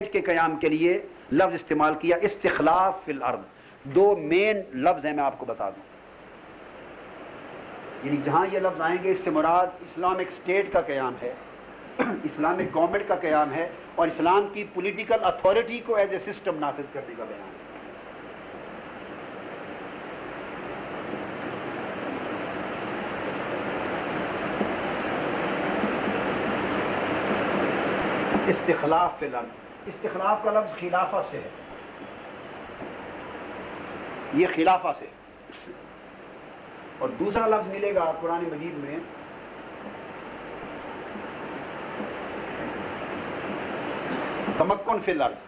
State کے قیام کے لیے لفظ استعمال کیا استخلاف فی الارض. دو مین لفظ ہیں، میں آپ کو بتا دوں. یعنی جہاں یہ لفظ آئیں گے اس سے مراد اسلامک اسٹیٹ کا قیام ہے، اسلامک گورنمنٹ کا قیام ہے، اور اسلام کی پولیٹیکل اتھارٹی کو ایز اے سسٹم نافذ کرنے کا بیان ہے. استخلاف فی الارض، استخلاف کا لفظ خلافہ سے ہے، یہ خلافہ سے. اور دوسرا لفظ ملے گا قرآن مجید میں تمکن فی الارض،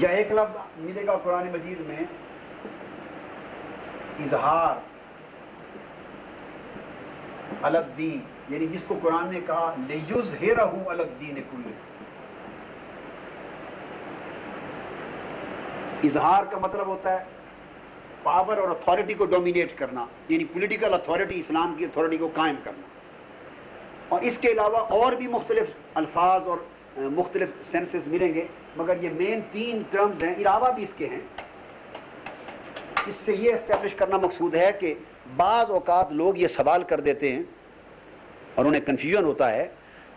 یا ایک لفظ ملے گا قرآن مجید میں اظہار علی الدین، یعنی جس کو قرآن نے کہا لیظہرہ علی الدین کلہ. اظہار کا مطلب ہوتا ہے پاور اور اتھارٹی کو ڈومینیٹ کرنا، یعنی پولیٹیکل اتھارٹی، اسلام کی اتھارٹی کو قائم کرنا. اور اس کے علاوہ اور بھی مختلف الفاظ اور مختلف سینسز ملیں گے، مگر یہ مین 3 ٹرمز ہیں، علاوہ بھی اس کے ہیں. اس سے یہ اسٹیبلش کرنا مقصود ہے کہ بعض اوقات لوگ یہ سوال کر دیتے ہیں اور انہیں کنفیوژن ہوتا ہے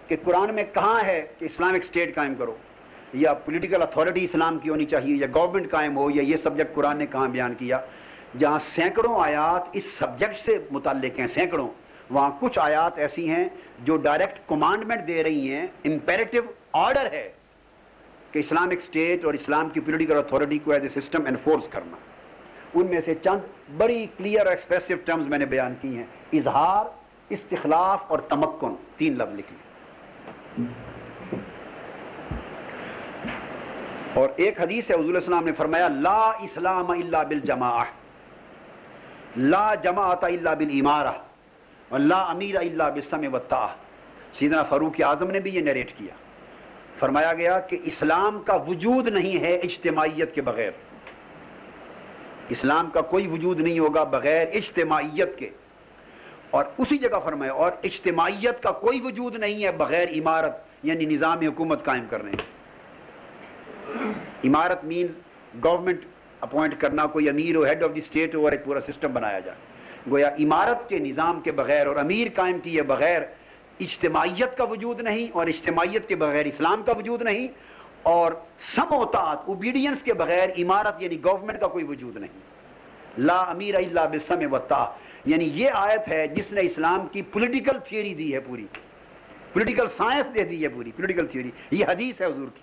کہ قرآن میں کہاں ہے کہ اسلامک اسٹیٹ قائم کرو، یا پولیٹیکل اتھارٹی اسلام کی ہونی چاہیے، یا گورنمنٹ قائم ہو، یا یہ سبجیکٹ قرآن نے کہاں بیان کیا. جہاں سینکڑوں آیات اس سبجیکٹ سے متعلق ہیں، سینکڑوں، وہاں کچھ آیات ایسی ہیں جو ڈائریکٹ کمانڈمنٹ دے رہی ہیں، امپیریٹو آرڈر ہے کہ اسلامک اسٹیٹ اور اسلام کی پولیٹیکل اتھارٹی کو ایز اے سسٹم انفورس کرنا. ان میں سے چند بڑی کلیئر اور ایکسپریسو ٹرمز میں نے بیان کی ہیں: اظہار، استخلاف اور تمکن. 3 لفظ لکھ لیں. اور ایک حدیث ہے، حضور علیہ السلام نے فرمایا لا اسلام الا بالجماعہ، لا جماعت الا بالامارہ، اور لا امیر الا بالسمع والطاعہ. سیدنا فاروق اعظم نے بھی یہ نیریٹ کیا. فرمایا گیا کہ اسلام کا وجود نہیں ہے اجتماعیت کے بغیر، اسلام کا کوئی وجود نہیں ہوگا بغیر اجتماعیت کے. اور اسی جگہ فرمایا اور اجتماعیت کا کوئی وجود نہیں ہے بغیر امارت، یعنی نظام حکومت قائم کرنے. امارت مینز گورنمنٹ اپوائنٹ کرنا، کوئی امیر ہو، ہیڈ آف دی اسٹیٹ ہو، اور ایک پورا سسٹم بنایا جائے. گویا امارت کے نظام کے بغیر اور امیر قائم کیے بغیر اجتماعیت کا وجود نہیں، اور اجتماعیت کے بغیر اسلام کا وجود نہیں، اور سمع و طاعت، اوبیڈینس کے بغیر امارت یعنی گورنمنٹ کا کوئی وجود نہیں. لا امیر الا بالسمع والطاعہ، یعنی یہ آیت ہے جس نے اسلام کی پولیٹیکل تھیوری دی ہے، پوری پولیٹیکل سائنس دے دی ہے، پوری پولیٹیکل تھیوری. یہ حدیث ہے حضور کی،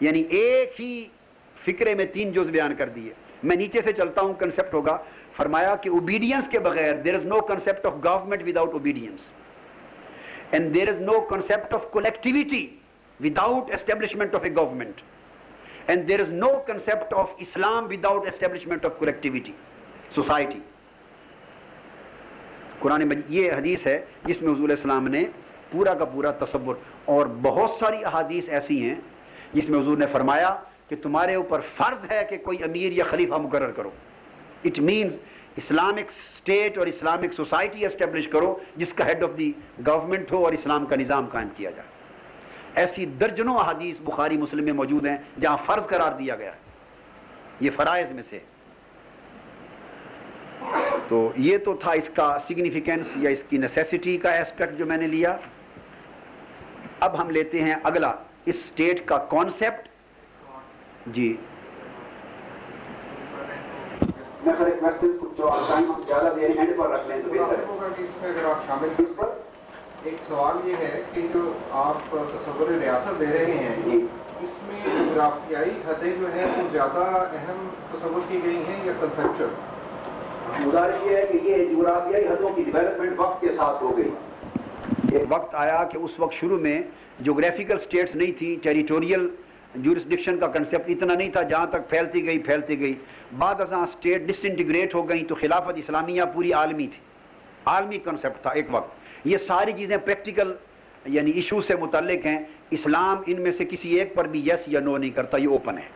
یعنی ایک ہی فکرے میں 3 جز بیان کر دیے. میں نیچے سے چلتا ہوں، کنسپٹ ہوگا. فرمایا کہ اوبیڈینس کے بغیر there is no concept of government without obedience, and there is no concept of collectivity without establishment of a government, and there is no concept of Islam without establishment of collectivity, society. قرآن مجید یہ حدیث ہے جس میں حضور علیہ السلام نے پورا کا پورا تصور، اور بہت ساری احادیث ایسی ہیں جس میں حضور نے فرمایا کہ تمہارے اوپر فرض ہے کہ کوئی امیر یا خلیفہ مقرر کرو. اٹ مینز اسلامک اسٹیٹ اور اسلامک سوسائٹی اسٹیبلش کرو جس کا ہیڈ آف دی گورنمنٹ ہو اور اسلام کا نظام قائم کیا جائے. ایسی درجنوں احادیث بخاری مسلم میں موجود ہیں جہاں فرض قرار دیا گیا ہے. یہ فرائض میں سے. تو یہ تو تھا اس کا سگنیفیکینس یا اس کی نیسیسٹی کا ایسپیکٹ جو میں نے لیا. اب ہم لیتے ہیں اگلا، اس اسٹیٹ کا کانسیپٹ. جی میں جو ٹائم ہم زیادہ دے رہے ہیں اینڈ پر رکھ لیں تو بہتر ہوگا کہ اس میں اگر آپ شامل اس پر ایک سوال یہ ہے کہ جو آپ تصور ریاست دے رہے ہیں جی اس میں جغرافیائی حدیں جو ہیں وہ زیادہ اہم تصور کی گئی ہیں یا کنسیپچل؟ گزارش یہ ہے کہ یہ جغرافیائی حدوں کی ڈیولپمنٹ وقت کے ساتھ ہو گئی. ایک وقت آیا کہ اس وقت شروع میں جغرافیکل اسٹیٹس نہیں تھی، ٹیریٹوریل جورسڈکشن کا کنسیپٹ اتنا نہیں تھا، جہاں تک پھیلتی گئی. بعد ازاں اسٹیٹ ڈسنٹیگریٹ ہو گئیں تو خلافت اسلامیہ پوری عالمی تھی، عالمی کنسیپٹ تھا ایک وقت. یہ ساری چیزیں پریکٹیکل یعنی ایشو سے متعلق ہیں. اسلام ان میں سے کسی ایک پر بھی یس یا نو نہیں کرتا، یہ اوپن ہے.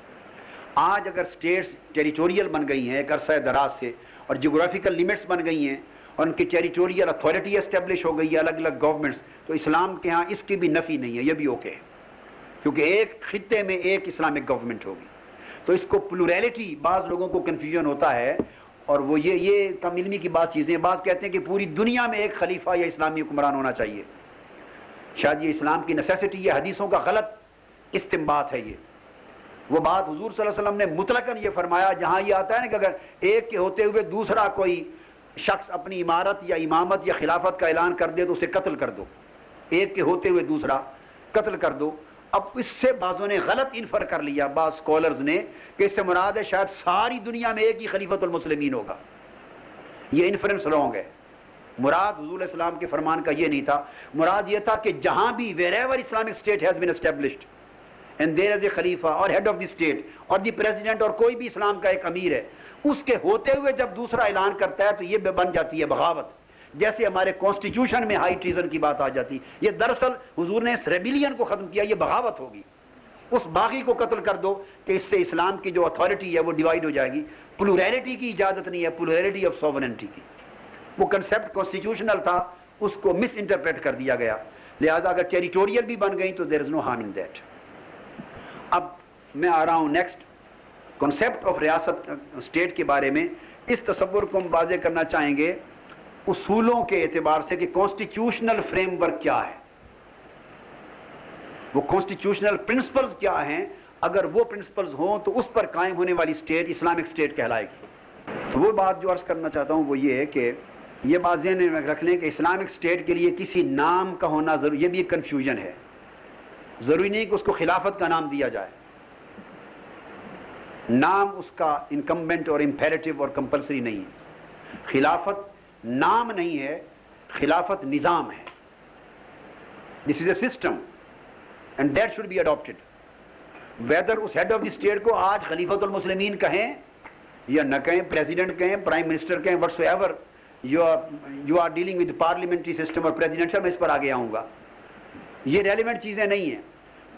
آج اگر اسٹیٹس ٹیریٹوریل بن گئی ہیں ایک عرصہ دراز سے اور جغرافیکل لمٹس بن گئی ہیں اور ان کی ٹیریٹوریل اتھارٹی اسٹیبلش ہو گئی ہے، الگ الگ گورنمنٹس، تو اسلام کے ہاں اس کی بھی نفی نہیں ہے، یہ بھی اوکے ہے، کیونکہ ایک خطے میں ایک اسلامک گورنمنٹ ہوگی۔ تو اس کو پلورلٹی، بعض لوگوں کو کنفیوژن ہوتا ہے، اور وہ یہ کم علمی کی بات چیزیں، بعض کہتے ہیں کہ پوری دنیا میں ایک خلیفہ یا اسلامی حکمران ہونا چاہیے، شاید یہ اسلام کی نیسیسٹی یا حدیثوں کا غلط استنباط ہے۔ یہ وہ بات حضور صلی اللہ علیہ وسلم نے مطلقاً یہ فرمایا، جہاں یہ آتا ہے نا کہ اگر ایک کے ہوتے ہوئے دوسرا کوئی شخص اپنی عمارت یا امامت یا خلافت کا اعلان کر دے تو اسے قتل کر دو، ایک کے ہوتے ہوئے دوسرا قتل کر دو۔ اب اس سے بعضوں نے غلط انفر کر لیا، بعض سکولرز نے، کہ اس سے مراد ہے شاید ساری دنیا میں ایک ہی خلیفۃ المسلمین ہوگا۔ یہ انفرنس رانگ ہے، مراد حضور علیہ السلام کے فرمان کا یہ نہیں تھا، مراد یہ تھا کہ جہاں بھی wherever Islamic state has been established and there is a خلیفہ اور head of the state اور the president اور کوئی بھی اسلام کا ایک امیر ہے، اس کے ہوتے ہوئے جب دوسرا اعلان کرتا ہے تو یہ بن جاتی ہے بغاوت، جیسے ہمارے کانسٹیٹیوشن میں ہائی ٹریزن کی بات آ جاتی۔ یہ دراصل حضور نے اس ریبیلین کو ختم کیا، یہ بغاوت ہوگی، اس باغی کو قتل کر دو کہ اس سے اسلام کی جو اتھارٹی ہے وہ ڈیوائیڈ ہو جائے گی۔ پلورلٹی کی اجازت نہیں ہے، پلورلٹی آف سوورنٹی کی۔ وہ کنسیپٹ کانسٹیٹیوشنل تھا، اس کو مس انٹرپریٹ کر دیا گیا، لہٰذا اگر ٹیریٹوریل بھی بن گئی تو دیر از نو ہارم ان دیٹ۔ اب میں آ رہا ہوں نیکسٹ کنسیپٹ آف ریاست اسٹیٹ کے بارے میں۔ اس تصور کو ہم واضح کرنا چاہیں گے اصولوں کے اعتبار سے کہ کانسٹیٹیوشنل فریم ورک کیا ہے، وہ کانسٹیٹیوشنل پرنسپلز کیا ہیں، اگر وہ پرنسپلز ہوں تو اس پر قائم ہونے والی اسٹیٹ اسلامک اسٹیٹ کہلائے گی۔ تو وہ بات جو عرض کرنا چاہتا ہوں وہ یہ ہے کہ یہ بات ذہن میں رکھ لیں کہ اسلامک اسٹیٹ کے لیے کسی نام کا ہونا ضروری، یہ بھی ایک کنفیوژن ہے، ضروری نہیں کہ اس کو خلافت کا نام دیا جائے، نام اس کا انکمبنٹ اور امپیریٹو اور کمپلسری نہیں ہے۔ خلافت نام نہیں ہے، خلافت نظام ہے، this is a system and that should be adapted. Whether اس ہیڈ آف دی اسٹیٹ کو آج خلیفۃ المسلمین کہیں یا نہ کہیں، پریزیڈنٹ کہیں، پرائم منسٹر کہیں، whatsoever you are dealing with parliamentary system اور پریزیڈنشل، میں اس پر آگے آؤں گا، یہ ریلیونٹ چیزیں نہیں ہیں۔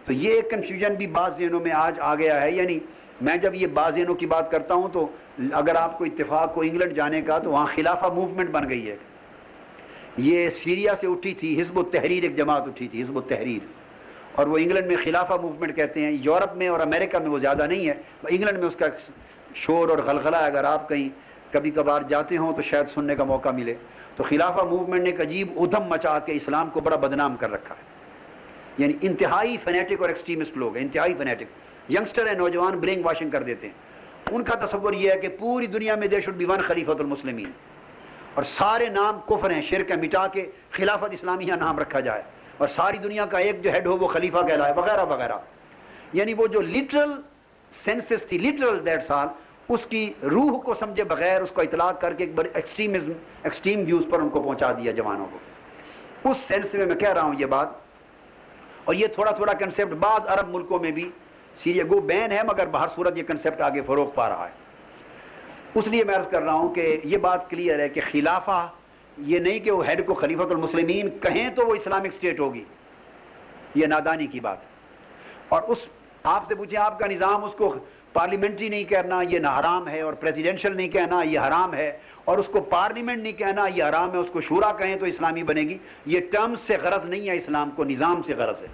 تو یہ ایک کنفیوژن بھی بعض ذہنوں میں آج آ گیا ہے، یعنی میں جب یہ بعض ذہنوں کی بات کرتا ہوں تو اگر آپ کو اتفاق کو انگلینڈ جانے کا تو وہاں خلافہ موومنٹ بن گئی ہے، یہ سیریا سے اٹھی تھی، حزب التحریر ایک جماعت اٹھی تھی، حزب التحریر، اور وہ انگلینڈ میں خلافہ موومنٹ کہتے ہیں۔ یورپ میں اور امریکہ میں وہ زیادہ نہیں ہے، انگلینڈ میں اس کا شور اور غلغلہ ہے، اگر آپ کہیں کبھی کبھار جاتے ہوں تو شاید سننے کا موقع ملے۔ تو خلافہ موومنٹ نے ایک عجیب ادھم مچا کے اسلام کو بڑا بدنام کر رکھا ہے، یعنی انتہائی فینیٹک اور ایکسٹریمسٹ لوگ ہیں، انتہائی فینیٹک، ینگسٹر ہیں، نوجوان برینگ واشنگ کر دیتے ہیں۔ ان کا تصور یہ ہے کہ پوری دنیا میں دیر شوڈ بی ون خلیفۃ المسلمین، اور سارے نام کفر ہیں، شرک ہے، مٹا کے خلافت اسلامیہ نام رکھا جائے، اور ساری دنیا کا ایک جو ہیڈ ہو وہ خلیفہ کہلائے، وغیرہ وغیرہ۔ یعنی وہ جو لٹرل سینسس تھی، لٹرل دیٹس آل، اس کی روح کو سمجھے بغیر اس کو اطلاق کر کے ایک بڑے ایکسٹریم ویوز پر ان کو پہنچا دیا جوانوں کو۔ اس سینس میں کہہ رہا ہوں یہ بات، اور یہ تھوڑا تھوڑا کنسیپٹ بعض عرب ملکوں میں بھی سیریا گو بین ہے، مگر باہر صورت یہ کنسیپٹ آگے فروغ پا رہا ہے۔ اس لیے میں عرض کر رہا ہوں کہ یہ بات کلیئر ہے کہ خلافہ یہ نہیں کہ وہ ہیڈ کو خلیفۃ المسلمین کہیں تو وہ اسلامک اسٹیٹ ہوگی، یہ نادانی کی بات۔ اور اس آپ سے پوچھیں آپ کا نظام، اس کو پارلیمنٹری نہیں کہنا یہ نہ حرام ہے، اور پریزیڈنشل نہیں کہنا یہ حرام ہے، اور اس کو پارلیمنٹ نہیں کہنا یہ حرام ہے، اس کو شورا کہیں تو اسلامی بنے گی۔ یہ ٹرمز سے غرض نہیں ہے اسلام کو، نظام سے غرض ہے۔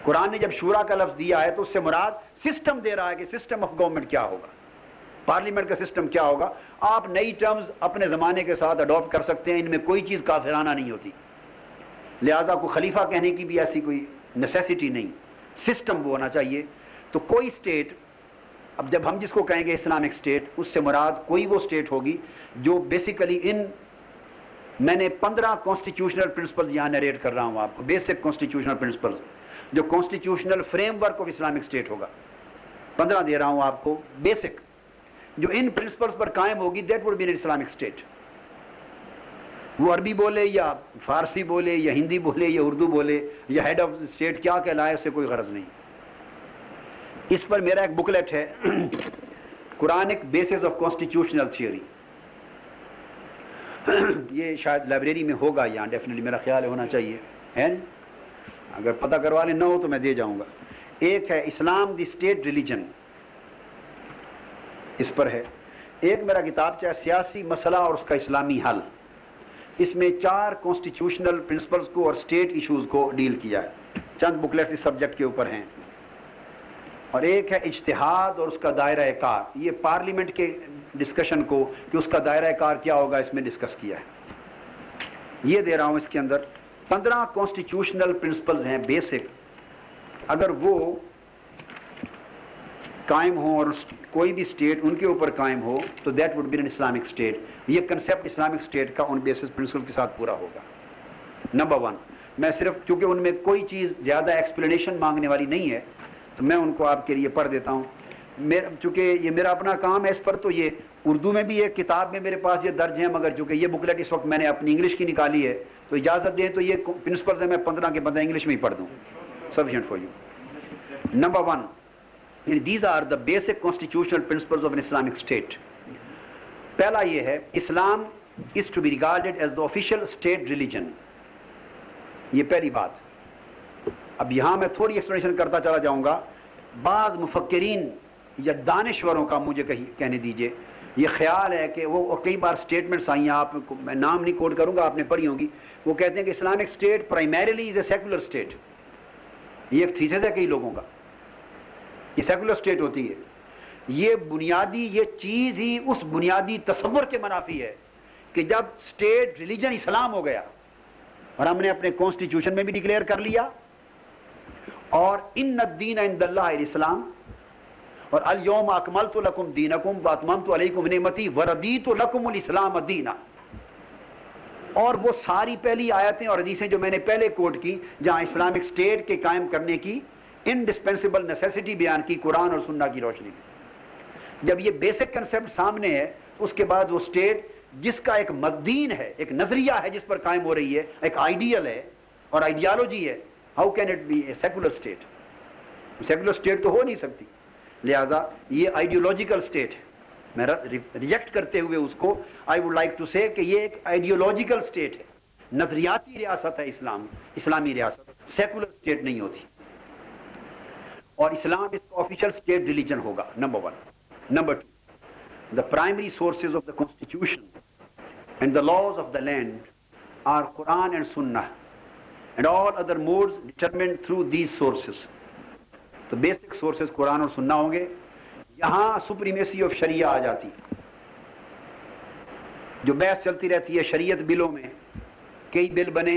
قرآن نے جب شورا کا لفظ دیا ہے تو اس سے مراد سسٹم دے رہا ہے کہ سسٹم آف گورنمنٹ کیا ہوگا، پارلیمنٹ کا سسٹم کیا ہوگا۔ آپ نئی ٹرمز اپنے زمانے کے ساتھ اڈاپٹ کر سکتے ہیں، ان میں کوئی چیز کافرانہ نہیں ہوتی، لہٰذا کوئی خلیفہ کہنے کی بھی ایسی کوئی نیسیسٹی نہیں، سسٹم وہ ہونا چاہیے۔ تو کوئی اسٹیٹ، اب جب ہم جس کو کہیں گے اسلامک اسٹیٹ، اس سے مراد کوئی وہ اسٹیٹ ہوگی جو بیسیکلی میں نے 15 کانسٹیٹیوشنل پرنسپلز یہاں نیریٹ کر رہا ہوں آپ کو، بیسک کانسٹیٹیوشنل پرنسپلز جو constitutional frame work of Islamic state ہوگا، 15 دے رہا ہوں آپ کو بیسک، جو ان پرنسپلز پر قائم ہوگی، that would be N Islamic state. وہ عربی بولے یا فارسی بولے یا ہندی بولے یا اردو بولے یا ہیڈ آف اسٹیٹ کیا کہلائے، اس سے کوئی غرض نہیں۔ اس پر میرا ایک بکلیٹ ہے، Quranic bases of constitutional theory, یہ شاید لائبریری میں ہوگا یہاں، ڈیفینیٹلی میرا خیال ہے ہونا چاہیے، ہے اگر پتہ کروا لیں، نہ ہو تو میں دے جاؤں گا۔ ایک ہے اسلام دی اسٹیٹ ریلیجن، اس پر ہے۔ ایک میرا کتاب چاہے سیاسی مسئلہ اور اس کا اسلامی حل، اس میں 4 کانسٹیٹیوشنل پرنسپلز کو اور اسٹیٹ ایشوز کو ڈیل کیا ہے، چند بکلیٹس اس سبجیکٹ کے اوپر ہیں، اور ایک ہے اجتہاد اور اس کا دائرہ کار، یہ پارلیمنٹ کے ڈسکشن کو کہ اس کا دائرہ کار کیا ہوگا اس میں ڈسکس کیا ہے، یہ دے رہا ہوں۔ اس کے اندر 15 کانسٹیٹیوشنل پرنسپلز ہیں بیسک، اگر وہ قائم ہوں اور کوئی بھی اسٹیٹ ان کے اوپر قائم ہو تو that would be N Islamic state. یہ کنسیپٹ اسلامک اسٹیٹ کا ان بیسس پرنسپل کے ساتھ پورا ہوگا۔ نمبر 1، میں صرف چونکہ ان میں کوئی چیز زیادہ ایکسپلینیشن مانگنے والی نہیں ہے تو میں ان کو آپ کے لیے پڑھ دیتا ہوں، چونکہ یہ میرا اپنا کام ہے اس پر، تو یہ اردو میں بھی ایک کتاب میں میرے پاس یہ درج ہیں، مگر چونکہ یہ بکلیٹ اس وقت میں نے اپنی انگلش کی نکالی ہے تو اجازت دیں تو یہ پرنسپلز ہیں، میں 15 کے 15 انگلش میں ہی پڑھ دوں، sufficient for you۔ Number 1، these are the basic constitutional principles of an Islamic state۔ پہلا یہ ہے، اسلام is to be regarded as the official state religion۔ یہ پہلی بات۔ اب یہاں میں تھوڑی ایکسپلینیشن کرتا چلا جاؤں گا۔ بعض مفکرین یا دانشوروں کا مجھے کہنے دیجئے یہ خیال ہے کہ وہ کئی بار سٹیٹمنٹس آئی ہیں، آپ کو میں نام نہیں کوٹ کروں گا، آپ نے پڑھی ہوں گی، وہ کہتے ہیں کہ اسلامک اسٹیٹ پرائمریلی از اے سیکولر اسٹیٹ۔ یہ ایک تھیسس ہے کئی لوگوں کا، یہ سیکولر اسٹیٹ ہوتی ہے۔ یہ بنیادی یہ چیز ہی اس بنیادی تصور کے منافی ہے کہ جب اسٹیٹ ریلیجن اسلام ہو گیا اور ہم نے اپنے کانسٹیٹیوشن میں بھی ڈکلیئر کر لیا، اور ان الدین عند اللہ الاسلام، اور الیوم اکملت لکم دینکم واتممت علیکم نعمتی ورضیت لکم الاسلام دینا، اور وہ ساری پہلی آیتیں اور حدیثیں جو میں نے پہلے کوٹ کی جہاں اسلامک اسٹیٹ کے قائم کرنے کی انڈسپینسیبل نیسیسٹی بیان کی قرآن اور سنہ کی روشنی میں۔ جب یہ بیسک کنسیپٹ سامنے ہے تو اس کے بعد وہ اسٹیٹ جس کا ایک دین ہے، ایک نظریہ ہے جس پر قائم ہو رہی ہے، ایک آئیڈیل ہے اور آئیڈیالوجی ہے، how can it be a secular state? Secular state تو ہو نہیں سکتی، لہذا یہ آئیڈیولوجیکل اسٹیٹ ہے۔ میں ریجیکٹ کرتے ہوئے اس کو آئی ووڈ لائک ٹو سے کہ یہ ایک آئیڈیولوجیکل اسٹیٹ ہے، نظریاتی ریاست ہے اسلام، اسلامی ریاست، سیکولر اسٹیٹ نہیں ہوتی، اور اسلام اس کا آفیشیل اسٹیٹ ریلیجن ہوگا، number 1۔ Number 2، the primary sources of the constitution and the laws of the land are Quran and Sunnah and all other modes determined through these sources۔ تو basic sources قرآن اور سنہ ہوں گے، یہاں supremacy of شریعہ آ جاتی، جو بحث چلتی رہتی ہے شریعت بلوں میں، کئی بل بنے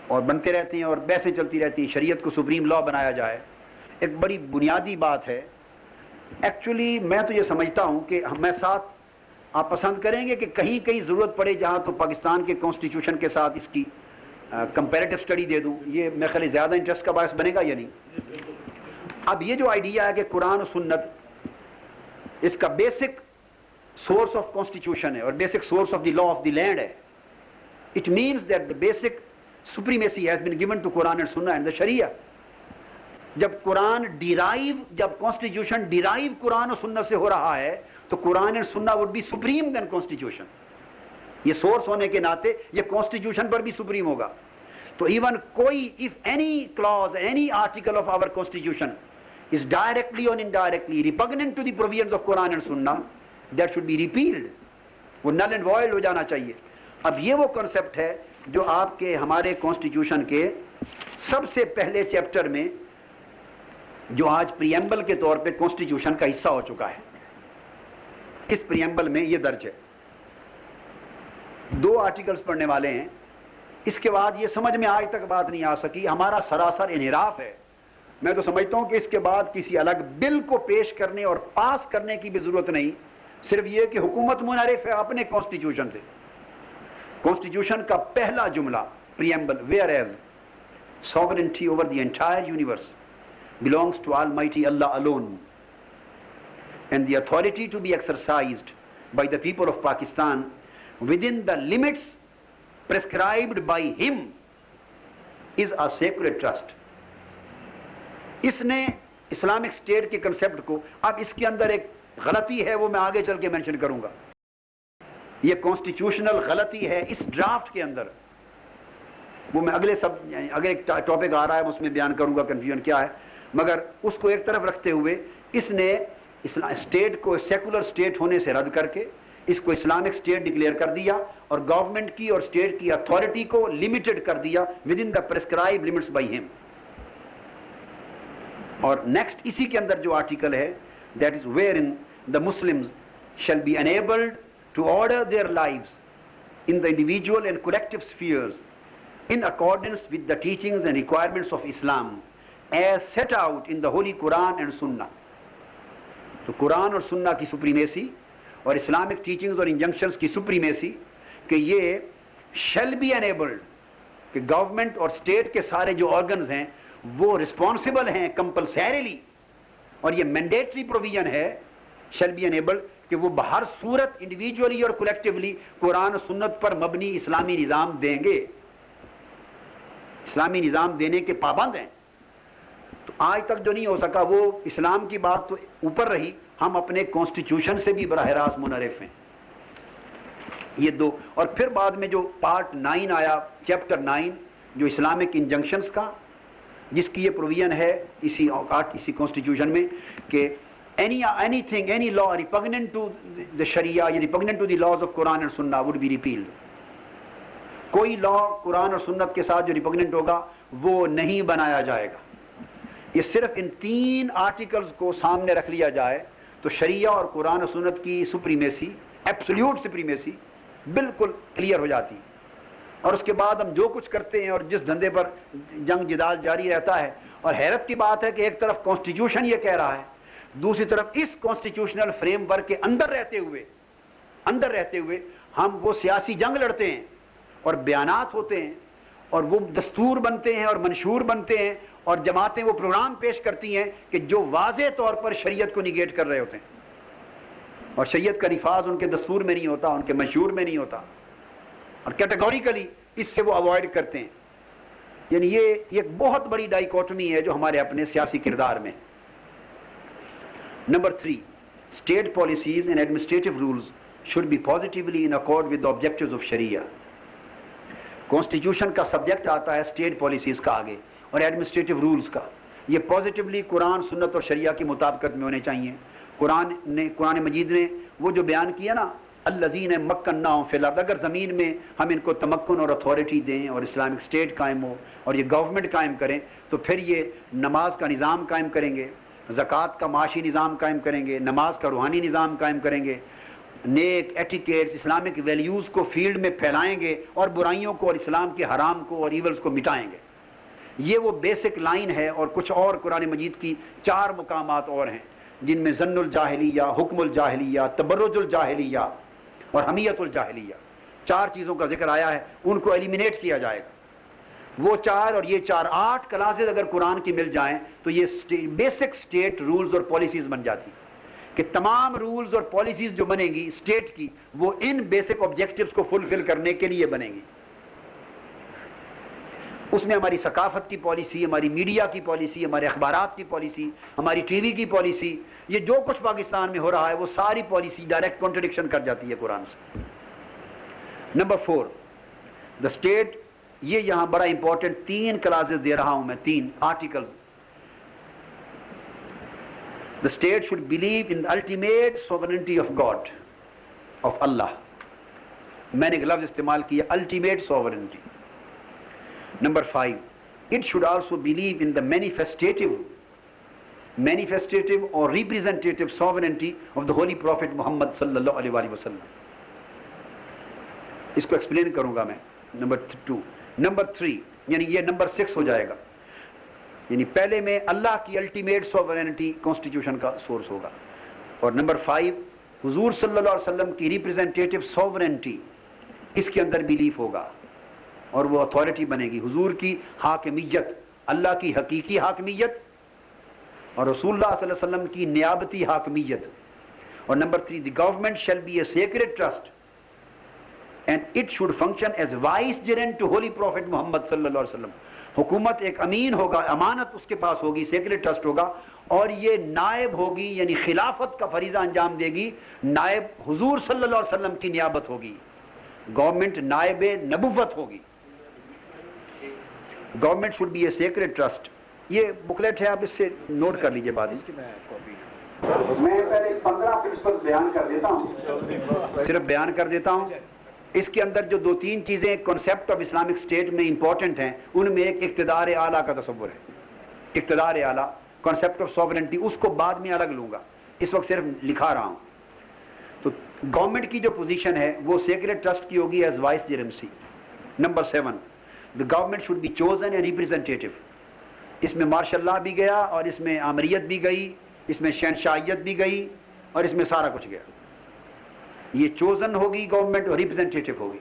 اور بنتے رہتے ہیں اور بحثیں چلتی رہتی ہیں، شریعت کو سپریم لا بنایا جائے، ایک بڑی بنیادی بات ہے۔ ایکچولی میں تو یہ سمجھتا ہوں کہ میں ساتھ آپ پسند کریں گے کہ کہیں کہیں ضرورت پڑے جہاں تو پاکستان کے کانسٹیٹیوشن کے ساتھ اس کی کمپیریٹو سٹڈی دے دوں، یہ میرے خیال زیادہ انٹرسٹ کا باعث بنے گا یا نہیں؟ اب یہ جو آئیڈیا ہے کہ قرآن و سنت اس کا بیسک سورس آف کانسٹیٹیوشن ہے اور basic source of the law of the land ہے، it means that the basic supremacy has been given to Quran and Sunnah and the Sharia۔ جب قرآن جب کانسٹیٹیوشن ڈیرائیو قرآن و سنت سے ہو رہا ہے تو قرآن اینڈ سنہ would be supreme than constitution۔ یہ سورس ہونے کے ناطے یہ کانسٹیٹیوشن پر بھی سپریم ہوگا۔ تو ایون کوئی if any clause any article of our constitution is directly or indirectly repugnant to the provisions of Quran and Sunnah, that should be repealed، وہ null and void ہو جانا چاہیے۔ اب یہ وہ کنسپٹ ہے جو آپ کے ہمارے کانسٹیٹیوشن کے سب سے پہلے چیپٹر میں جو آج پریمبل کے طور پہ کانسٹیٹیوشن کا حصہ ہو چکا ہے، اس پریمبل میں یہ درج ہے۔ 2 آرٹیکلز پڑھنے والے ہیں، اس کے بعد یہ سمجھ میں آج تک بات نہیں آ سکی، ہمارا سراسر انحراف ہے۔ میں تو سمجھتا ہوں کہ اس کے بعد کسی الگ بل کو پیش کرنے اور پاس کرنے کی بھی ضرورت نہیں، صرف یہ کہ حکومت منحرف ہے اپنے کانسٹیٹیوشن سے۔ کانسٹیٹیوشن کا پہلا جملہ preamble, where as sovereignty over the entire universe belongs to Almighty Allah alone and the authority to be exercised by the people of Pakistan within the limits prescribed by him is a sacred trust۔ اس نے Islamic state کے concept کو، اب اس کے اندر ایک غلطی ہے وہ میں آگے چل کے مینشن کروں گا، یہ کانسٹیٹیوشنل غلطی ہے اس ڈرافٹ کے اندر، وہ میں اگلے ایک ٹاپک آ رہا ہے اس میں بیان کروں گا کنفیوژن کیا ہے، مگر اس کو ایک طرف رکھتے ہوئے اس نے اسٹیٹ کو سیکولر اسٹیٹ ہونے سے رد کر کے اس کو اسلامک اسٹیٹ ڈکلیئر کر دیا اور گورنمنٹ کی اور اسٹیٹ کی اتھارٹی کو لمیٹڈ کر دیا with in the prescribe limits by ہم. اور نیکسٹ اسی کے اندر جو آرٹیکل ہے that is where in the Muslims shall be enabled to order their lives in the individual and collective spheres in accordance with the teachings and requirements of Islam as set out in the Holy Quran and Sunnah. تو قرآن اور سنہ کی supremacy اور Islamic teachings اور انجنکشنز کی supremacy کہ یہ shall be enabled کہ گورنمنٹ اور اسٹیٹ کے سارے جو آرگنز ہیں وہ رسپانسبل ہیں کمپلسریلی، اور یہ مینڈیٹری پروویژن ہے shall be enabled کہ وہ بہر صورت انڈیویجولی اور کولیکٹیولی قرآن و سنت پر مبنی اسلامی نظام دیں گے، اسلامی نظام دینے کے پابند ہیں. تو آج تک جو نہیں ہو سکا وہ اسلام کی بات تو اوپر رہی، ہم اپنے کانسٹیٹیوشن سے بھی براہ راست منحرف ہیں. یہ دو، اور پھر بعد میں جو پارٹ 9 آیا، چیپٹر 9 جو اسلامک انجنکشنز کا، جس کی یہ پروویژن ہے اسی کانسٹیٹیوشن میں کہ anything, any law repugnant to the Sharia, repugnant to the laws of Quran and Sunnah would be repealed. کوئی لا قرآن اور سنت کے ساتھ جو ریپگننٹ ہوگا وہ نہیں بنایا جائے گا. یہ صرف ان 3 آرٹیکلز کو سامنے رکھ لیا جائے تو شریعہ اور قرآن و سنت کی سپریمیسی، ایبسلیوٹ سپریمیسی بالکل کلیئر ہو جاتی. اور اس کے بعد ہم جو کچھ کرتے ہیں اور جس دھندے پر جنگ جدال جاری رہتا ہے، اور حیرت کی بات ہے کہ ایک طرف کانسٹیٹیوشن یہ کہہ رہا ہے، دوسری طرف اس کانسٹیٹیوشنل فریم ورک کے اندر رہتے ہوئے ہم وہ سیاسی جنگ لڑتے ہیں اور بیانات ہوتے ہیں اور وہ دستور بنتے ہیں اور منشور بنتے ہیں اور جماعتیں وہ پروگرام پیش کرتی ہیں کہ جو واضح طور پر شریعت کو نیگیٹ کر رہے ہوتے ہیں، اور شریعت کا نفاذ ان کے دستور میں نہیں ہوتا، ان کے منشور میں نہیں ہوتا، اور کیٹیگوریکلی اس سے وہ اوائڈ کرتے ہیں. یعنی یہ ایک بہت بڑی ڈائیکوٹمی ہے جو ہمارے اپنے سیاسی کردار میں. Number 3, state policies and administrative rules should be positively in accord with the objectives of Sharia. Constitution کا سبجیکٹ آتا ہے state policies کا آگے اور administrative rules کا. یہ positively قرآن سنت اور شریعہ کی مطابقت میں ہونے چاہیے. قرآن مجید نے وہ جو بیان کیا نا، الذین مکناہم فی الارض، اگر زمین میں ہم ان کو تمکن اور اتھارٹی دیں اور اسلامک اسٹیٹ قائم ہو اور یہ گورنمنٹ قائم کریں تو پھر یہ نماز کا نظام قائم کریں گے، زکوٰۃ کا معاشی نظام قائم کریں گے، نماز کا روحانی نظام قائم کریں گے، نیک ایٹیکیٹس اسلامک ویلیوز کو فیلڈ میں پھیلائیں گے اور برائیوں کو اور اسلام کے حرام کو اور ایولز کو مٹائیں گے. یہ وہ بیسک لائن ہے. اور کچھ اور قرآن مجید کی 4 مقامات اور ہیں جن میں ظن الجاہلیہ، حکم الجاہلیہ، تبرج الجاہلیہ اور حمیت الجاہلیہ، 4 چیزوں کا ذکر آیا ہے. ان کو ایلیمینیٹ کیا جائے گا. وہ 4 اور یہ 4 8 کلاسز اگر قرآن کی مل جائیں تو یہ بیسک اسٹیٹ رولز اور پالیسیز بن جاتی کہ تمام رولز اور پالیسیز جو بنے گی اسٹیٹ کی وہ ان بیسک آبجیکٹیوز کو فلفل کرنے کے لیے بنے گی. اس میں ہماری ثقافت کی پالیسی، ہماری میڈیا کی پالیسی، ہمارے اخبارات کی پالیسی، ہماری ٹی وی کی پالیسی، یہ جو کچھ پاکستان میں ہو رہا ہے وہ ساری پالیسی ڈائریکٹ کنٹرڈکشن کر جاتی ہے قرآن سے. نمبر 4، دا اسٹیٹ، یہ یہاں بڑا امپورٹنٹ 3 کلاسز دے رہا ہوں میں، 3 articles. The state should believe in the ultimate sovereignty of God, of Allah. میں نے ایک لفظ استعمال کیا ultimate sovereignty. Number 5, it should also believe in the manifestative or representative sovereignty of the Holy Prophet Muhammad sallallahu alaihi wasallam. اس کو explain کروں گا میں. Number 2. Number 3 یعنی یہ نمبر 6 ہو جائے گا. یعنی پہلے میں اللہ کی الٹیمیٹ سوورینٹی کانسٹیٹیوشن کا سورس ہوگا، اور نمبر 5 حضور صلی اللہ علیہ وسلم کی ریپریزنٹیٹیو سوورینٹی اس کے اندر بیلیف ہوگا اور وہ اتھارٹی بنے گی. حضور کی حاکمیت، اللہ کی حقیقی حاکمیت اور رسول اللہ صلی اللہ علیہ وسلم کی نیابتی حاکمیت. اور number 3 the government shall be a sacred trust and it should function as vicegerent to Holy Prophet Muhammad sallallahu alaihi wasallam. حکومت ایک امین ہوگا، امانت اس کے پاس ہوگی، سیکریٹ ٹرسٹ ہوگا، اور یہ نائب ہوگی یعنی خلافت کا فریضہ انجام دے گی، نائب حضور صلی اللہ علیہ وسلم کی نیابت ہوگی. گورنمنٹ نائب نبوت ہوگی. Government should be a sacred trust. یہ بکلیٹ ہے، آپ اس سے نوٹ کر لیجئے بعد میں. میں پہلے 15 پرنسپلز بیان کر دیتا ہوں، صرف بیان کر دیتا ہوں. اس کے اندر جو 2-3 چیزیں کنسیپٹ آف اسلامک اسٹیٹ میں امپورٹنٹ ہیں، ان میں ایک اقتدار اعلیٰ کا تصور ہے. اقتدار اعلیٰ، کنسیپٹ آف سوورنٹی، اس کو بعد میں الگ لوں گا، اس وقت صرف لکھا رہا ہوں. تو گورنمنٹ کی جو پوزیشن ہے وہ سیکرڈ ٹرسٹ کی ہوگی as vicegerency. Number 7، the government should be chosen and representative. اس میں مارشل لا بھی گیا، اور اس میں آمریت بھی گئی، اس میں شہنشاہیت بھی گئی، اور اس میں سارا کچھ گیا. یہ چوزن ہوگی گورنمنٹ اور ریپرزینٹیٹو ہوگی.